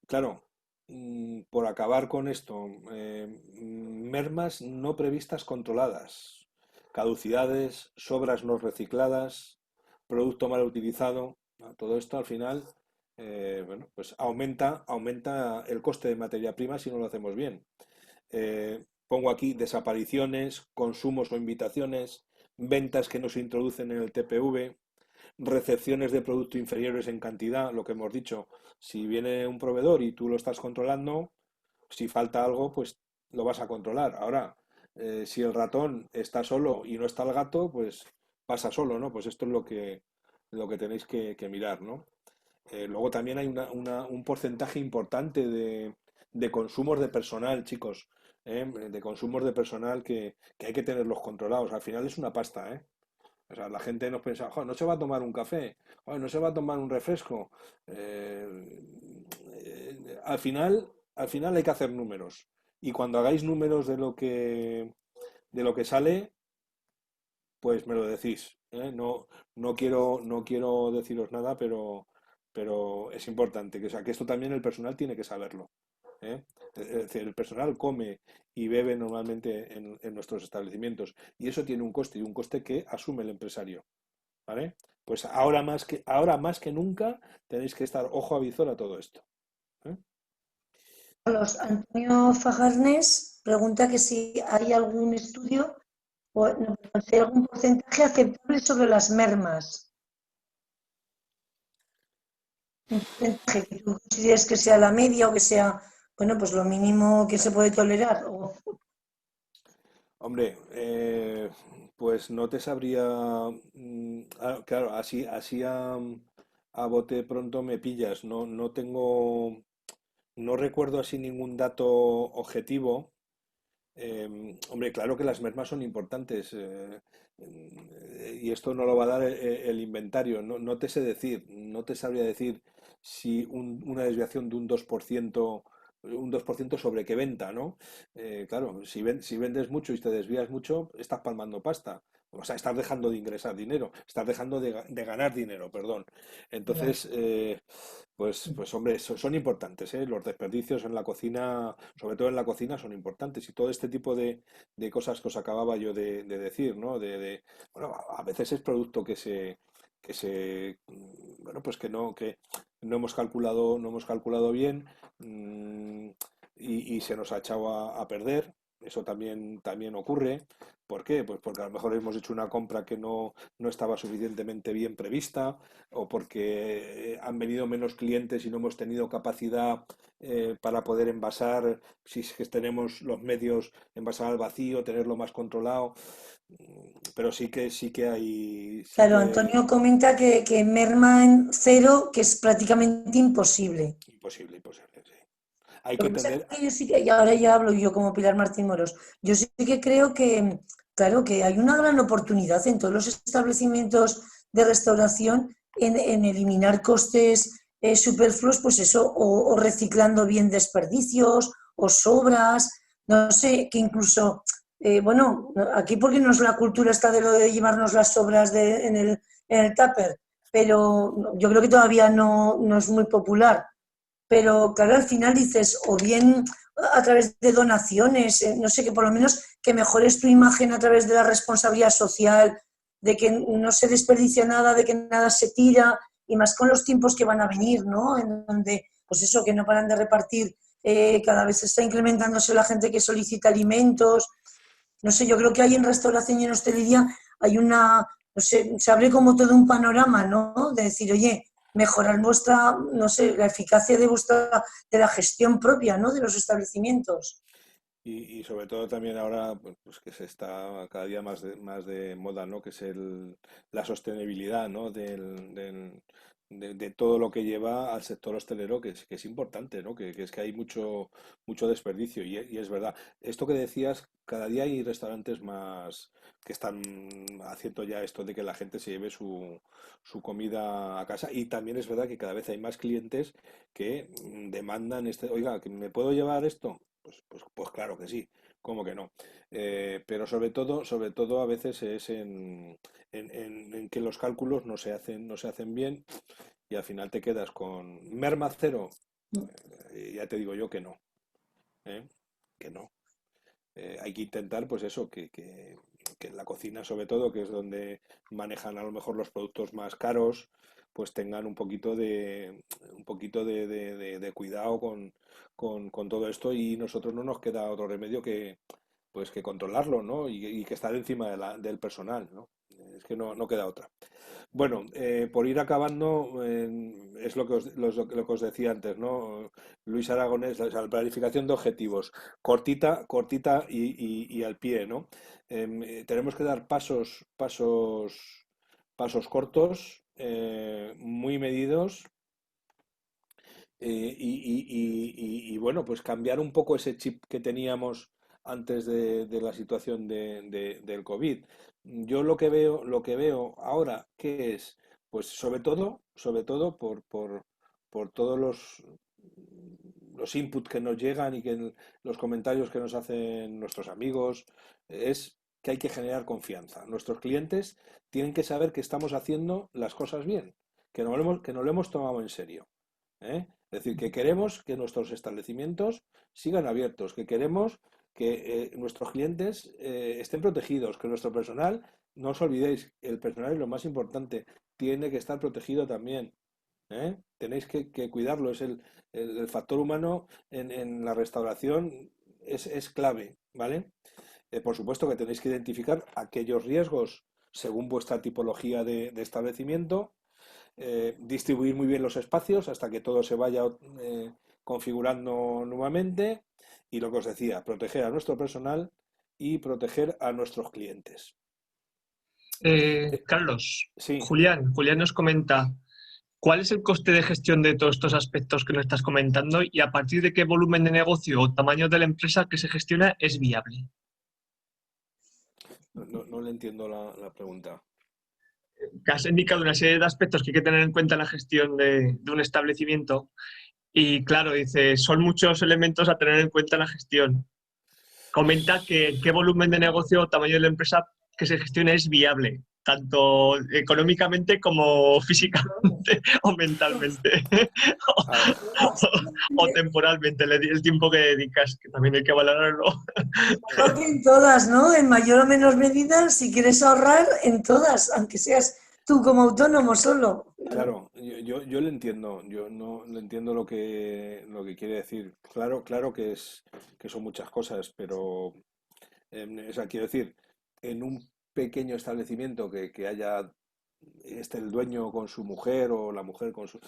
Claro, por acabar con esto, mermas no previstas controladas, caducidades, sobras no recicladas, producto mal utilizado, ¿no? Todo esto al final, bueno, pues aumenta el coste de materia prima si no lo hacemos bien. Pongo aquí desapariciones, consumos o invitaciones, ventas que no se introducen en el TPV, recepciones de producto inferiores en cantidad, lo que hemos dicho, si viene un proveedor y tú lo estás controlando, si falta algo, pues lo vas a controlar. Ahora, si el ratón está solo y no está el gato, pues pasa solo, ¿no? Pues esto es lo que tenéis que mirar, ¿no? Luego también hay un porcentaje importante de consumos de personal, chicos, de consumos de personal que hay que tenerlos controlados. Al final es una pasta, ¿eh? O sea, la gente nos piensa, "Jo, no se va a tomar un café, no se va a tomar un refresco". Al final hay que hacer números. Y cuando hagáis números de lo que sale, pues me lo decís, ¿eh? No quiero deciros nada, pero es importante, o sea, que esto también el personal tiene que saberlo, ¿eh? Es decir, el personal come y bebe normalmente en nuestros establecimientos y eso tiene un coste y un coste que asume el empresario, ¿vale? Pues ahora más que nunca tenéis que estar ojo a visor a todo esto, ¿eh? Carlos Antonio Fajarnes pregunta que si hay algún estudio o no, si hay algún porcentaje aceptable sobre las mermas. Un porcentaje que tú consideres que sea la media o que sea, bueno, pues lo mínimo que se puede tolerar. Hombre, pues no te sabría, claro, así a bote pronto me pillas, no recuerdo así ningún dato objetivo. Hombre, claro que las mermas son importantes, y esto no lo va a dar el inventario. No te sé decir, no te sabría decir si una desviación de un 2% sobre qué venta, ¿no? Claro, si vendes mucho y te desvías mucho, estás palmando pasta. O sea, estás dejando de ingresar dinero, estás dejando de ganar dinero, perdón. Ya. Entonces, pues hombre, son importantes, ¿eh? Los desperdicios en la cocina, sobre todo en la cocina, son importantes. Y todo este tipo de cosas que os acababa yo de decir, ¿no? Bueno, a veces es producto bueno, pues que no hemos calculado bien, mm, y se nos ha echado a perder. Eso también ocurre. ¿Por qué? Pues porque a lo mejor hemos hecho una compra que no estaba suficientemente bien prevista, o porque han venido menos clientes y no hemos tenido capacidad, para poder envasar, si es que tenemos los medios, envasar al vacío, tenerlo más controlado. Pero sí que hay, Claro, Antonio comenta que merma en cero, que es prácticamente imposible. imposible, imposible, sí. Hay Lo que que pasa es tener, que yo sí que, y ahora ya hablo yo como Pilar Martín Moros, yo sí que creo que, claro, que hay una gran oportunidad en todos los establecimientos de restauración en eliminar costes superfluos, pues eso, o reciclando bien desperdicios o sobras, no sé, que incluso, bueno, aquí porque no es la cultura esta de lo de llevarnos las sobras en el tupper, pero yo creo que todavía no es muy popular, pero claro, al final dices, o bien a través de donaciones, no sé, que por lo menos que mejores tu imagen a través de la responsabilidad social, de que no se desperdicia nada, de que nada se tira, y más con los tiempos que van a venir, ¿no? En donde, pues eso, que no paran de repartir, cada vez está incrementándose la gente que solicita alimentos, no sé, yo creo que hay en restauración y en hostelería hay una, no sé, se abre como todo un panorama, ¿no? De decir, oye, mejorar vuestra, no sé, la eficacia de la gestión propia, ¿no? De los establecimientos. y sobre todo también ahora, pues que se está cada día más de moda, ¿no? Que es la sostenibilidad, ¿no? De todo lo que lleva al sector hostelero, que es importante, ¿no? Que es que hay mucho desperdicio, y es verdad. Esto que decías, cada día hay restaurantes más que están haciendo ya esto de que la gente se lleve su comida a casa, y también es verdad que cada vez hay más clientes que demandan oiga, ¿que me puedo llevar esto? Pues claro que sí, ¿cómo que no? Pero sobre todo a veces es en que los cálculos no se hacen bien, y al final te quedas con merma cero. Ya te digo yo que no, ¿eh? Que no. Hay que intentar, pues eso, que en la cocina, sobre todo, que es donde manejan a lo mejor los productos más caros, pues tengan un poquito de cuidado con todo esto, y nosotros no nos queda otro remedio que controlarlo, ¿no? Y que estar encima del personal, ¿no? Es que no queda otra. Bueno, por ir acabando, es lo que os decía antes, ¿no? Luis Aragonés, o sea, la planificación de objetivos, cortita, cortita y al pie, ¿no? Tenemos que dar pasos cortos, muy medidos, y bueno, pues cambiar un poco ese chip que teníamos antes de la situación del COVID. Yo lo que veo ahora, ¿qué es? Pues sobre todo por todos los inputs que nos llegan, y los comentarios que nos hacen nuestros amigos, es que hay que generar confianza. Nuestros clientes tienen que saber que estamos haciendo las cosas bien, que no lo hemos tomado en serio, ¿eh? Es decir, que queremos que nuestros establecimientos sigan abiertos, que queremos que nuestros clientes estén protegidos, que nuestro personal, no os olvidéis, el personal es lo más importante, tiene que estar protegido también, ¿eh? Tenéis que cuidarlo, es el factor humano en la restauración es clave, ¿vale? Por supuesto que tenéis que identificar aquellos riesgos según vuestra tipología de establecimiento, distribuir muy bien los espacios hasta que todo se vaya configurando nuevamente y lo que os decía, proteger a nuestro personal y proteger a nuestros clientes. Carlos, Sí, Julián nos comenta, ¿cuál es el coste de gestión de todos estos aspectos que nos estás comentando y a partir de qué volumen de negocio o tamaño de la empresa que se gestiona es viable? no le entiendo la pregunta. Que has indicado una serie de aspectos que hay que tener en cuenta en la gestión de un establecimiento y claro, dice, son muchos elementos a tener en cuenta en la gestión. Comenta que qué volumen de negocio o tamaño de la empresa que se gestione es viable, tanto económicamente como físicamente o mentalmente A ver, o temporalmente, el tiempo que dedicas, que también hay que valorarlo. Mejor que en todas, ¿no? En mayor o menor medida, si quieres ahorrar, en todas, aunque seas tú como autónomo solo. claro, yo le entiendo, yo no le entiendo lo que quiere decir. Claro que son muchas cosas, pero o sea, quiero decir, en un pequeño establecimiento que haya el dueño con su mujer o la mujer con su...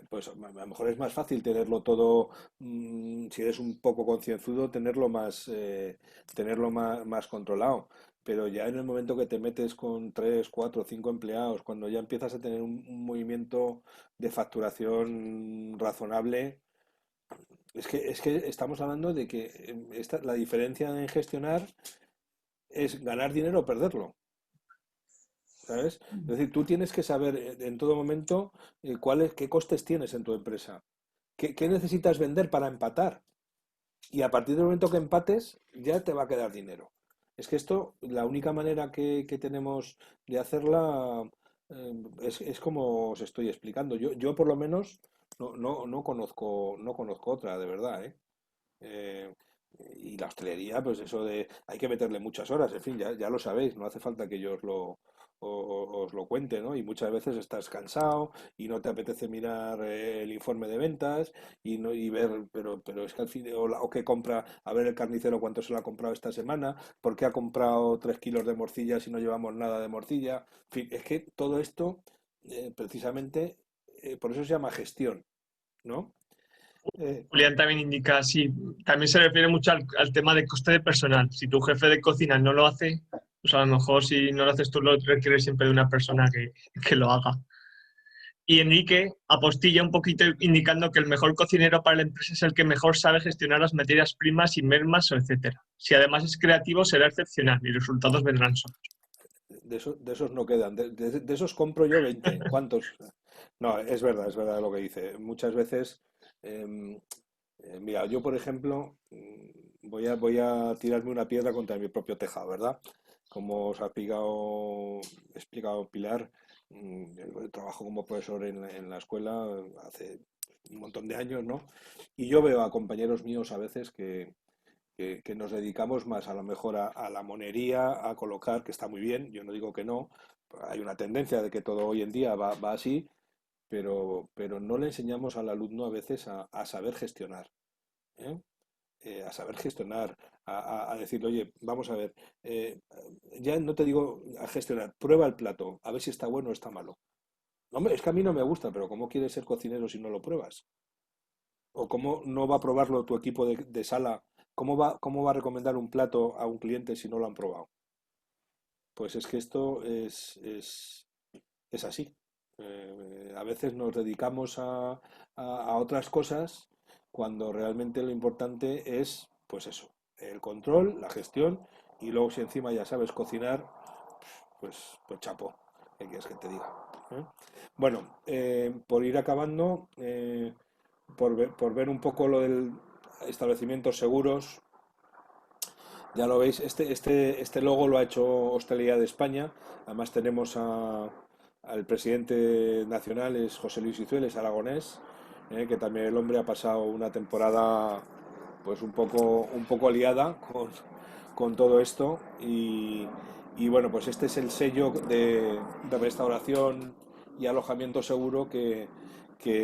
Pues a lo mejor es más fácil tenerlo todo, si eres un poco concienzudo, tenerlo más controlado. Pero ya en el momento que te metes con 3, 4, 5 empleados, cuando ya empiezas a tener un movimiento de facturación razonable, es que estamos hablando de que la diferencia en gestionar es ganar dinero o perderlo. ¿Sabes? Es decir, tú tienes que saber en todo momento qué costes tienes en tu empresa, qué necesitas vender para empatar. Y a partir del momento que empates, ya te va a quedar dinero. Es que esto, la única manera que tenemos de hacerla es como os estoy explicando. Yo por lo menos no conozco otra, de verdad, ¿eh? Eh, y la hostelería, pues eso de hay que meterle muchas horas, en fin, ya lo sabéis, no hace falta que yo os lo cuente, ¿no? Y muchas veces estás cansado y no te apetece mirar el informe de ventas y ver, pero es que al fin, o que compra, a ver el carnicero cuánto se lo ha comprado esta semana, por qué ha comprado 3 kilos de morcilla si no llevamos nada de morcilla, en fin, es que todo esto, precisamente, por eso se llama gestión, ¿no? Eh, Julián también indica, sí, también se refiere mucho al tema de coste de personal. Si tu jefe de cocina no lo hace, pues a lo mejor si no lo haces tú, lo requieres siempre de una persona que lo haga. Y Enrique apostilla un poquito indicando que el mejor cocinero para la empresa es el que mejor sabe gestionar las materias primas y mermas, etcétera. Si además es creativo, será excepcional y los resultados vendrán solos. de esos no quedan, de esos compro yo 20. ¿Cuántos? No, es verdad lo que dice. Muchas veces, em, mira, yo por ejemplo, voy a tirarme una piedra contra mi propio tejado, ¿verdad? Como os ha explicado Pilar, yo trabajo como profesor en la escuela hace un montón de años, ¿no? Y yo veo a compañeros míos a veces que nos dedicamos más a lo mejor a la monería, a colocar, que está muy bien, yo no digo que no, hay una tendencia de que todo hoy en día va así, pero no le enseñamos al alumno a veces a saber gestionar, ¿eh? A saber gestionar, a decirle, oye, vamos a ver, ya no te digo a gestionar, prueba el plato, a ver si está bueno o está malo. Hombre, es que a mí no me gusta, pero ¿cómo quieres ser cocinero si no lo pruebas? ¿O cómo no va a probarlo tu equipo de sala? ¿Cómo va a recomendar un plato a un cliente si no lo han probado? Pues es que esto es así. A veces nos dedicamos a otras cosas cuando realmente lo importante es, pues eso, el control, la gestión y luego si encima ya sabes cocinar, pues chapo, ¿qué quieres que te diga? ¿Eh? Bueno, por ir acabando, por ver un poco lo del establecimientos seguros, Ya lo veis, este logo lo ha hecho Hostelería de España. Además tenemos al presidente nacional, es José Luis Izuel, es aragonés, que también el hombre ha pasado una temporada pues un poco liada con todo esto. Y bueno, pues este es el sello de restauración y alojamiento seguro que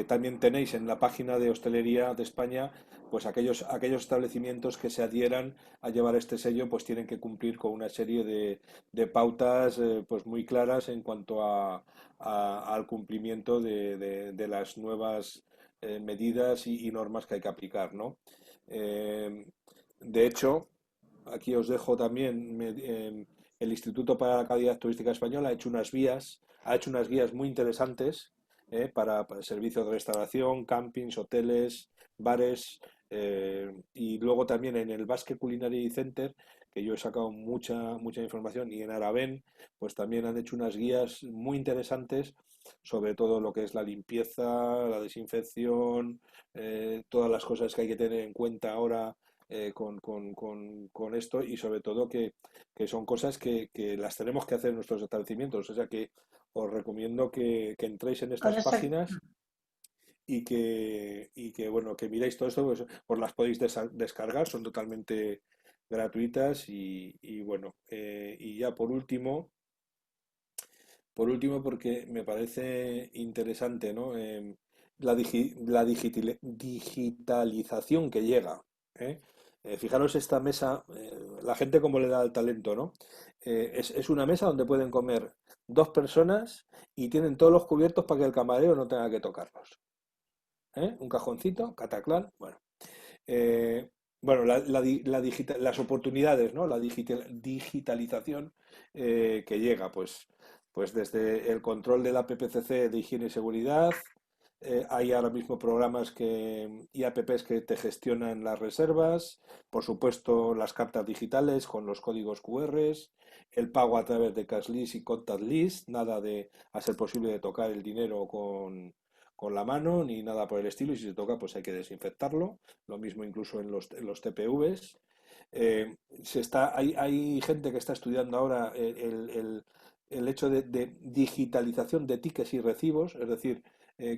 también tenéis en la página de Hostelería de España. Pues aquellos establecimientos que se adhieran a llevar este sello pues tienen que cumplir con una serie de pautas pues muy claras en cuanto al cumplimiento de las nuevas medidas y normas que hay que aplicar, ¿no? Eh, de hecho, aquí os dejo también el Instituto para la Calidad Turística Española ha hecho unas guías muy interesantes para servicios de restauración, campings, hoteles, bares, y luego también en el Basque Culinary Center, que yo he sacado mucha información, y en Aravén, pues también han hecho unas guías muy interesantes sobre todo lo que es la limpieza, la desinfección, todas las cosas que hay que tener en cuenta ahora con esto, y sobre todo que son cosas que las tenemos que hacer en nuestros establecimientos. O sea que os recomiendo que entréis en estas Ahora páginas y que bueno, que miréis todo esto, pues os las podéis descargar, son totalmente gratuitas y bueno, y ya por último, porque me parece interesante, ¿no? La digitalización que llega, ¿eh? Fijaros esta mesa, la gente cómo le da el talento, ¿no? Es una mesa donde pueden comer dos personas y tienen todos los cubiertos para que el camarero no tenga que tocarlos. Un cajoncito, cataclán, bueno. Eh, bueno, las oportunidades, ¿no? La digitalización que llega, pues desde el control de la PPCC de higiene y seguridad, hay ahora mismo programas y apps que te gestionan las reservas, por supuesto las cartas digitales con los códigos QRs, el pago a través de cashless y contactless, nada de a ser posible de tocar el dinero con la mano ni nada por el estilo, y si se toca pues hay que desinfectarlo, lo mismo incluso en los TPVs. Hay gente que está estudiando ahora el hecho de digitalización de tickets y recibos, es decir,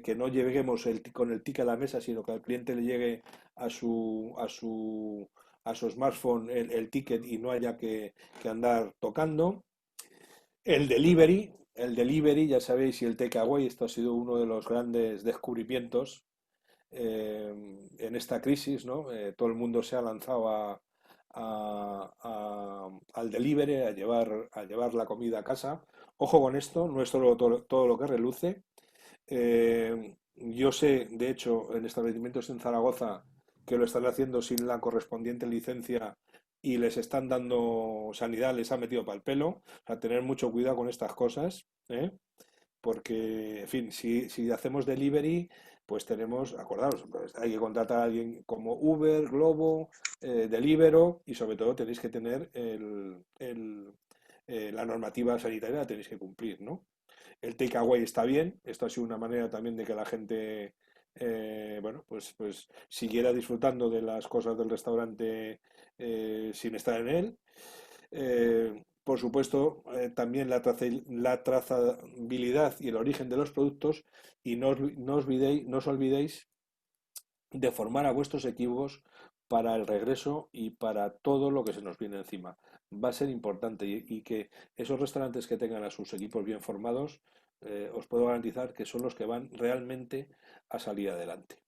que no lleguemos con el ticket a la mesa, sino que al cliente le llegue a su smartphone el ticket y no haya que andar tocando. El delivery, ya sabéis, y el takeaway, esto ha sido uno de los grandes descubrimientos en esta crisis, ¿no? Todo el mundo se ha lanzado al delivery, a llevar la comida a casa. Ojo con esto, no es todo lo que reluce. Yo sé, de hecho, en establecimientos en Zaragoza que lo están haciendo sin la correspondiente licencia y les están dando sanidad, les ha metido para el pelo. O sea, tener mucho cuidado con estas cosas, ¿eh? Porque, en fin, si hacemos delivery, pues acordaros, pues hay que contratar a alguien como Uber, Globo, Deliveroo, y sobre todo tenéis que tener la normativa sanitaria, la tenéis que cumplir, ¿no? El takeaway está bien, esto ha sido una manera también de que la gente, bueno, pues siguiera disfrutando de las cosas del restaurante sin estar en él. Por supuesto, también la trazabilidad y el origen de los productos, y no os olvidéis de formar a vuestros equipos para el regreso y para todo lo que se nos viene encima. Va a ser importante y que esos restaurantes que tengan a sus equipos bien formados, os puedo garantizar que son los que van realmente a salir adelante.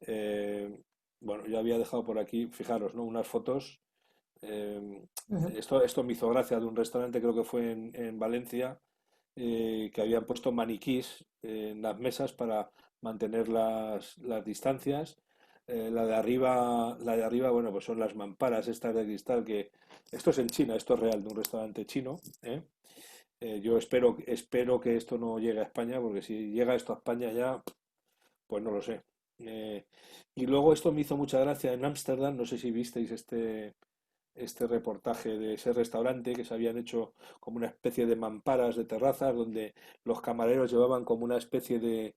Eh, bueno, yo había dejado por aquí, fijaros, ¿no? Unas fotos. eh, Ujú. esto me hizo gracia, de un restaurante, creo que fue en Valencia, que habían puesto maniquís en las mesas para mantener las distancias. La de arriba, bueno, pues son las mamparas estas de cristal que... Esto es en China, esto es real, de un restaurante chino, ¿eh? Yo espero que esto no llegue a España, porque si llega esto a España ya, pues no lo sé. Eh, y luego esto me hizo mucha gracia en Ámsterdam, no sé si visteis este reportaje de ese restaurante, que se habían hecho como una especie de mamparas de terrazas donde los camareros llevaban como una especie de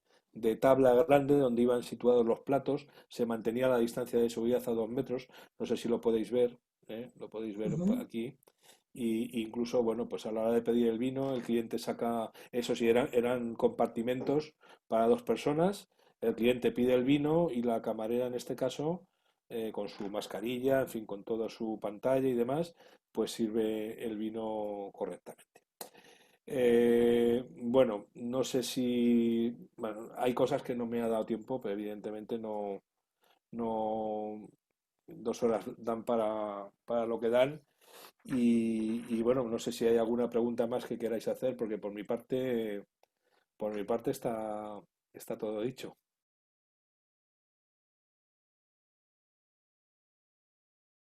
tabla grande donde iban situados los platos, se mantenía la distancia de seguridad a 2 metros, no sé si lo podéis ver. lo podéis ver Ujú. aquí. Y incluso, bueno, pues a la hora de pedir el vino, el cliente saca, eso sí, eran compartimentos para 2 personas. El cliente pide el vino y la camarera, en este caso, con su mascarilla, en fin, con toda su pantalla y demás, pues sirve el vino correctamente. Bueno, no sé si, bueno, hay cosas que no me ha dado tiempo, pero evidentemente no, 2 horas dan para lo que dan. Y bueno, no sé si hay alguna pregunta más que queráis hacer, porque por mi parte está todo dicho.